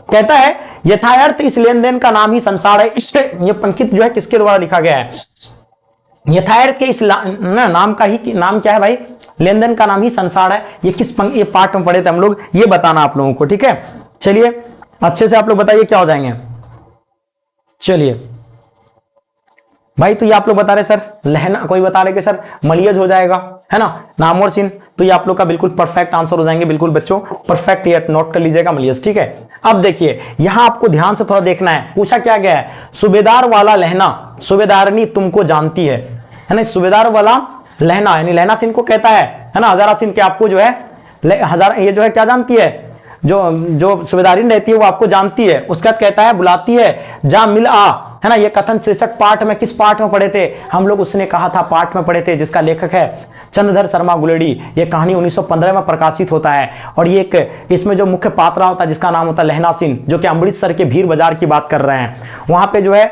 कहता है यथार्थ इस लेन देन का नाम ही संसार है, इससे ये पंक्ति जो है किसके द्वारा लिखा गया है, यथार्थ के इस नाम का ही नाम क्या है भाई, लेन देन का नाम ही संसार है, ये किस ये पाठ में पढ़े थे हम लोग, ये बताना आप लोगों को। ठीक है, चलिए अच्छे से आप लोग बताइए क्या हो जाएंगे। चलिए भाई, तो ये आप लोग बता रहे सर लहना, कोई बता रहे कि सर मलियज हो जाएगा, है ना, नाम और चिन्ह, तो ये आप लोग का बिल्कुल परफेक्ट आंसर हो जाएंगे, बिल्कुल बच्चों परफेक्ट, ये नोट कर लीजिएगा मलियज। ठीक है, अब देखिए यहां आपको ध्यान से थोड़ा देखना है, पूछा क्या गया है, सूबेदार वाला लहना सूबेदारनी तुमको जानती है ना, सूबेदार वाला लहना यानी लहना सिंह को कहता है ना, हजारा सिंह के आपको जो है हजार, ये जो है क्या जानती है, जो सूबेदारीन रहती है वो आपको जानती है, उसके बाद कहता है बुलाती है जा मिल आ, है ना, ये कथन शीर्षक पाठ में किस पाठ में पढ़े थे हम लोग, उसने कहा था पाठ में पढ़े थे, जिसका लेखक है चंद्रधर शर्मा गुलेडी। ये कहानी 1915 में प्रकाशित होता है, और ये एक इसमें जो मुख्य पात्र होता है जिसका नाम होता है लहना सिंह, जो कि अमृतसर के भीड़ बाजार की बात कर रहे हैं। वहां पे जो है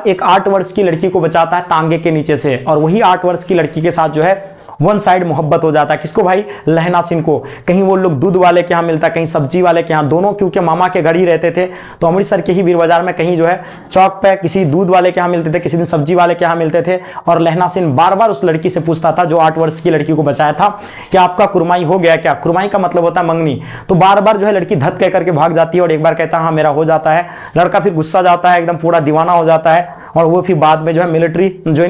एक 8 वर्ष की लड़की को बचाता है तांगे के नीचे से, और वही 8 वर्ष की लड़की के साथ जो है वन साइड मोहब्बत हो जाता है, किसको भाई, लहना सिंह को। कहीं वो लोग दूध वाले के यहाँ मिलता, कहीं सब्जी वाले के यहाँ, दोनों क्योंकि मामा के घर ही रहते थे, तो अमृतसर के ही भीड़ बाजार में कहीं जो है चौक पे किसी दूध वाले के यहाँ मिलते थे, किसी दिन सब्जी वाले के यहाँ मिलते थे, और लहना सिंह बार बार उस लड़की से पूछता था जो 8 वर्ष की लड़की को बचाया था कि आपका कुरमाई हो गया क्या, कुरमाई का मतलब होता है मंगनी, तो बार बार जो है लड़की धत कह करके भाग जाती है, और एक बार कहता है हाँ मेरा हो जाता है, लड़का फिर गुस्सा जाता है, एकदम पूरा दीवाना हो जाता है, और वो फिर बाद में जो है मिलिट्री जो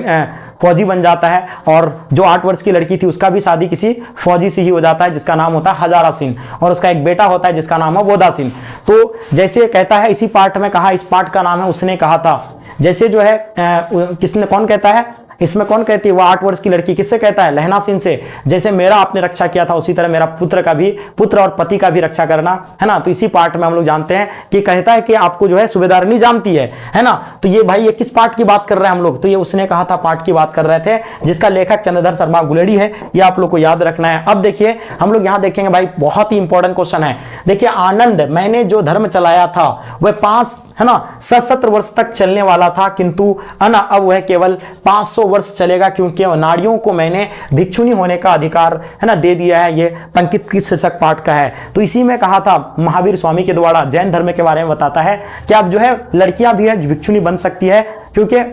फौजी बन जाता है। और जो 8 वर्ष की लड़की थी उसका भी शादी किसी फौजी से ही हो जाता है जिसका नाम होता है हजारा सिंह, और उसका एक बेटा होता है जिसका नाम है बोधा सिंह। तो जैसे कहता है इसी पार्ट में कहा, इस पार्ट का नाम है उसने कहा था। जैसे जो है किसने, कौन कहता है इसमें, कौन कहती है, वो 8 वर्ष की लड़की किससे कहता है, लहना सिंह से। जैसे मेरा आपने रक्षा किया था उसी तरह मेरा पुत्र का भी, पुत्र और पति का भी रक्षा करना, है ना। तो इसी पार्ट में हम लोग जानते हैं कि कहता है कि आपको जो है सूबेदारनी जानती है ना। तो ये भाई ये किस पार्ट की बात कर रहे हैं हम लोग, तो ये उसने कहा था पार्ट की बात कर रहे थे, जिसका लेखक चंद्रधर शर्मा गुलेडी है। ये आप लोग को याद रखना है। अब देखिए हम लोग यहां देखेंगे भाई, बहुत ही इंपॉर्टेंट क्वेश्चन है। देखिए, आनंद मैंने जो धर्म चलाया था वह 5 है ना सशस्त्र वर्ष तक चलने वाला था, किंतु है ना अब वह केवल 500 वर्ष चलेगा, क्योंकि नारियों को मैंने भिक्षुनी होने का अधिकार है ना दे दिया है। ये पंकित की शीर्षक पाठ का है। तो इसी में कहा था महावीर स्वामी के द्वारा जैन धर्म के बारे में बताता है कि आप जो है लड़कियां भी है भिक्षुनी बन सकती है, क्योंकि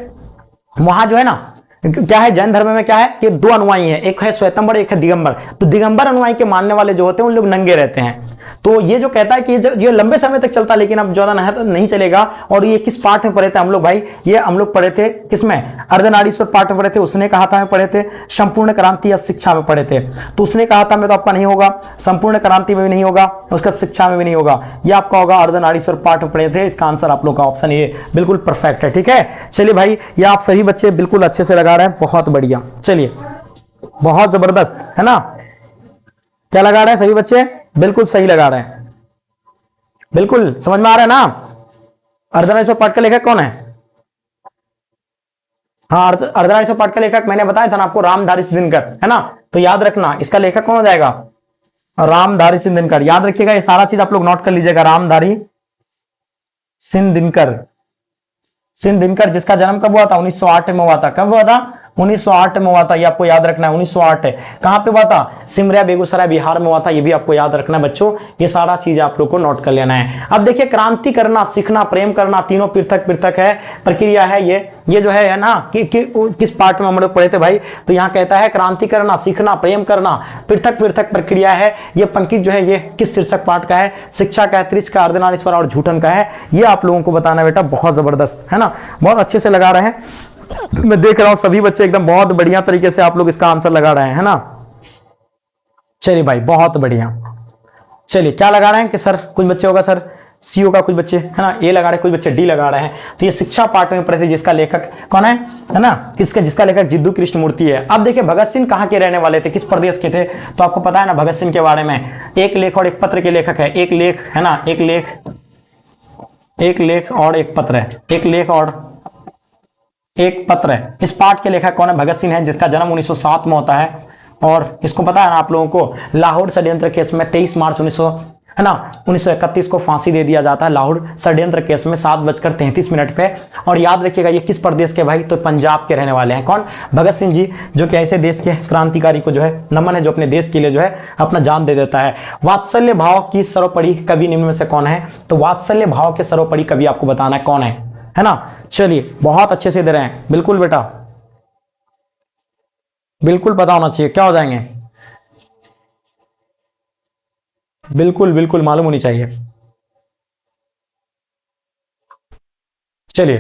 वहां जो है ना क्या है, जैन धर्म में क्या है कि 2 अनुयायी है, एक है श्वेतंबर एक है दिगंबर। तो दिगंबर अनुयायी के मानने वाले जो होते हैं उन लोग नंगे रहते हैं। तो ये जो कहता है कि ये लंबे समय तक चलता, लेकिन अब ज्यादा नहीं चलेगा। और ये किस पाठ में पढ़े थे हम लोग भाई, ये हम लोग पढ़े थे किसमें, अर्धनारीश्वर पाठ में पढ़े थे। उसने कहा था में पढ़े थे, संपूर्ण क्रांति या शिक्षा में पढ़े थे। तो उसने कहा था में तो आपका नहीं होगा, संपूर्ण क्रांति में भी नहीं होगा, उसका शिक्षा में भी नहीं होगा, ये आपका होगा अर्धनारीश्वर पाठ में पढ़े थे। इसका आंसर आप लोग का ऑप्शन ये बिल्कुल परफेक्ट है। ठीक है, चलिए भाई, ये आप सभी बच्चे बिल्कुल अच्छे से लगा रहे हैं, बहुत बढ़िया। चलिए, बहुत जबरदस्त है ना, क्या लगा रहे हैं सभी बच्चे, बिल्कुल सही लगा रहे हैं, बिल्कुल समझ में आ रहा है ना। अर्धनारीश्वर पाठ का लेखक कौन है, हाँ अर्धनारीश्वर पाठ का लेखक मैंने बताया था ना आपको, रामधारी सिंह दिनकर, है ना। तो याद रखना इसका लेखक कौन हो जाएगा, रामधारी सिंह दिनकर। याद रखिएगा, ये सारा चीज आप लोग नोट कर लीजिएगा। रामधारी सिंह दिनकर, सिंह दिनकर जिसका जन्म कब हुआ था, 1908 में हुआ था। कब हुआ था, 1908 में हुआ था, ये आपको याद रखना है। 1908 है, कहां पे हुआ था, सिमरिया बेगूसराय बिहार में हुआ था। ये भी आपको याद रखना है बच्चों, ये सारा चीज आप लोग को नोट कर लेना है। अब देखिए, क्रांति करना, सीखना, प्रेम करना, तीनों पृथक पृथक है प्रक्रिया है। ये जो है ना किस पार्ट में हम लोग पढ़े थे भाई, तो यहाँ कहता है क्रांति करना, सीखना, प्रेम करना पृथक पृथक प्रक्रिया है। ये पंक्ति जो है ये किस शीर्षक पाठ का है, शिक्षा का, त्रिच का, अर्धनारीश्वर और झूठन का है। ये आप लोगों को बताना बेटा, बहुत जबरदस्त है ना, बहुत अच्छे से लगा रहे हैं। मैं देख रहा हूं सभी बच्चे एकदम बहुत बढ़िया तरीके से आप लोग इसका आंसर लगा रहे हैं ना। चलिए भाई, बहुत बढ़िया। चलिए, क्या लगा रहे हैं कि सर कुछ बच्चे होगा सर सीओ का, कुछ बच्चे है ना ए लगा रहे हैं, कुछ बच्चे डी लगा रहे हैं। तो ये शिक्षा पाठ में पढ़े थे, जिसका लेखक कौन है ना, जिसका लेखक जिद्दू कृष्ण मूर्ति है। अब देखिए, भगत सिंह कहाँ के रहने वाले थे, किस प्रदेश के थे, तो आपको पता है ना भगत सिंह के बारे में। एक लेख और एक पत्र के लेखक है, एक लेख है ना, एक लेख और एक पत्र है, एक लेख और एक पत्र है। इस पाठ के लेखक कौन है, भगत सिंह है, जिसका जन्म 1907 में होता है। और इसको पता है ना आप लोगों को, लाहौर षड्यंत्र केस में 23 मार्च 1931 को फांसी दे दिया जाता है, लाहौर षड्यंत्र केस में 7:33 पे। और याद रखिएगा, ये किस प्रदेश के भाई, तो पंजाब के रहने वाले हैं। कौन, भगत सिंह जी, जो कि ऐसे देश के क्रांतिकारी को जो है नमन है, जो अपने देश के लिए जो है अपना जान दे देता है। वात्सल्य भाव की सर्वोपरि कवि निम्न में से कौन है, तो वात्सल्य भाव के सर्वोपरि कवि आपको बताना है कौन है ना। चलिए, बहुत अच्छे से दे रहे हैं, बिल्कुल बेटा, बिल्कुल पता होना चाहिए, क्या हो जाएंगे, बिल्कुल बिल्कुल मालूम होनी चाहिए। चलिए,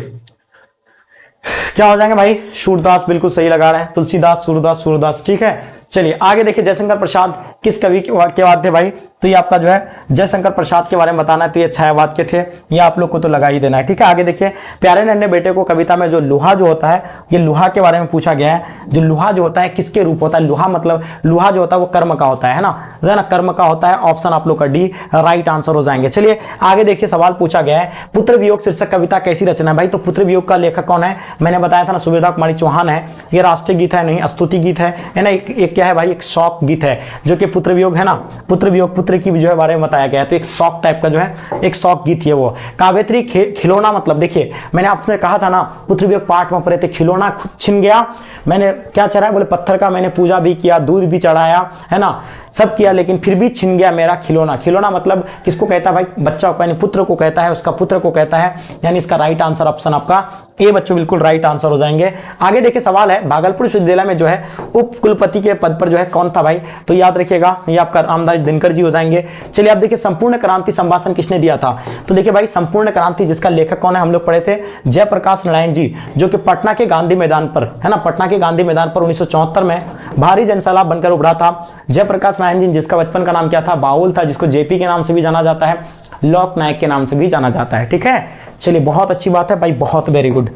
क्या हो जाएंगे भाई, सूरदास बिल्कुल सही लगा रहे हैं, तुलसीदास, सूरदास, ठीक है। चलिए आगे देखिए, जयशंकर प्रसाद किस कवि के बाद थे भाई, तो ये आपका जो है जयशंकर प्रसाद के बारे में बताना है। तो ये छायावाद के थे, ये आप लोग को तो लगा ही देना है, ठीक है। आगे देखिए, प्यारे नन्हे बेटे को कविता में जो लोहा जो होता है, ये लोहा के बारे में पूछा गया है। जो लोहा जो होता है किसके रूप होता है, लोहा मतलब लोहा जो होता है वो कर्म का होता है ना, कर्म का होता है। ऑप्शन आप लोग का डी राइट आंसर हो जाएंगे। चलिए आगे देखिए, सवाल पूछा गया है, पुत्र वियोग शीर्षक कविता कैसी रचना है भाई, तो पुत्र वियोग का लेखक कौन है, मैंने बताया था ना, सुबेदा कुमारी चौहान है। ये राष्ट्रीय गीत है नहीं, स्तुति गीत है ना। एक क्या है भाई, एक शौक गीत है, जो कि पुत्र वियोग है ना, पुत्र वियोग, पुत्र की जो है बारे में बताया गया है। तो एक शौक टाइप का जो है एक शौक गीत है वो। काव्यत्री खिलौना मतलब, देखिए मैंने आपसे कहा था ना, पुत्र वियोग पाठ में पढ़े थे, खिलौना खुद छिन गया, मैंने क्या चढ़ाया, बोले पत्थर का मैंने पूजा भी किया, दूध भी चढ़ाया, है ना, सब किया, लेकिन फिर भी छिन गया मेरा खिलौना। खिलौना मतलब किसको कहता है भाई, बच्चा को, यानी पुत्र को कहता है, उसका पुत्र को कहता है, यानी इसका राइट आंसर ऑप्शन आपका ए बच्चों बिल्कुल राइट आंसर हो जाएंगे। आगे देखिए, सवाल है भागलपुर विश्वविद्यालय में जो है उप कुलपति के पद पर जो है कौन था भाई, तो याद रखिएगा जाइएगा, ये आपका रामदास दिनकर जी हो जाएंगे। चलिए आप देखिए संपूर्ण क्रांति संभाषण किसने दिया था, तो देखिए भाई संपूर्ण क्रांति जिसका लेखक कौन है, हम लोग पढ़े थे जयप्रकाश नारायण जी, जो कि पटना के गांधी मैदान पर है ना, पटना के गांधी मैदान पर 1974 में भारी जनसैलाब बनकर उभरा था। जयप्रकाश नारायण जी जिसका बचपन का नाम क्या था, बाउल था, जिसको जेपी के नाम से भी जाना जाता है, लोक नायक के नाम से भी जाना जाता है। ठीक है, चलिए बहुत अच्छी बात है भाई, बहुत वेरी गुड।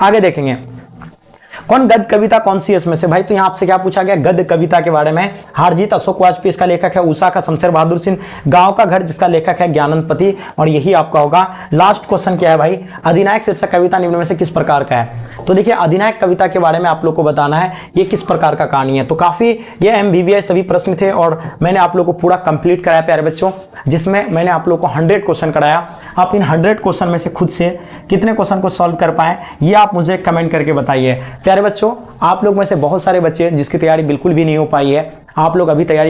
आगे देखेंगे कौन गद्य कविता कौन सी है इसमें से भाई, तो यहां आपसे क्या पूछा गया गद्य कविता के बारे में। हारजीत अशोक वाजपेयी इसका लेखक है, उषा का शमशेर बहादुर सिंह, गांव का घर जिसका लेखक है ज्ञानंद पति, और यही आपका होगा। लास्ट क्वेश्चन क्या है भाई, अधिनायक शीर्षक कविता निम्न में से किस प्रकार का है, तो देखिए अधिनायक कविता के बारे में आप लोग को बताना है ये किस प्रकार का कहानी है। तो काफी ये MBBS सभी प्रश्न थे और मैंने आप लोग को पूरा कंप्लीट कराया प्यारे बच्चों, जिसमें मैंने आप लोग को 100 क्वेश्चन कराया। आप इन 100 क्वेश्चन में से खुद से कितने क्वेश्चन को सॉल्व कर पाए ये आप मुझे कमेंट करके बताइए। प्यारे बच्चों आप लोग में से बहुत सारे बच्चे जिसकी तैयारी बिल्कुल भी नहीं हो पाई है, आप लोग अभी तैयारी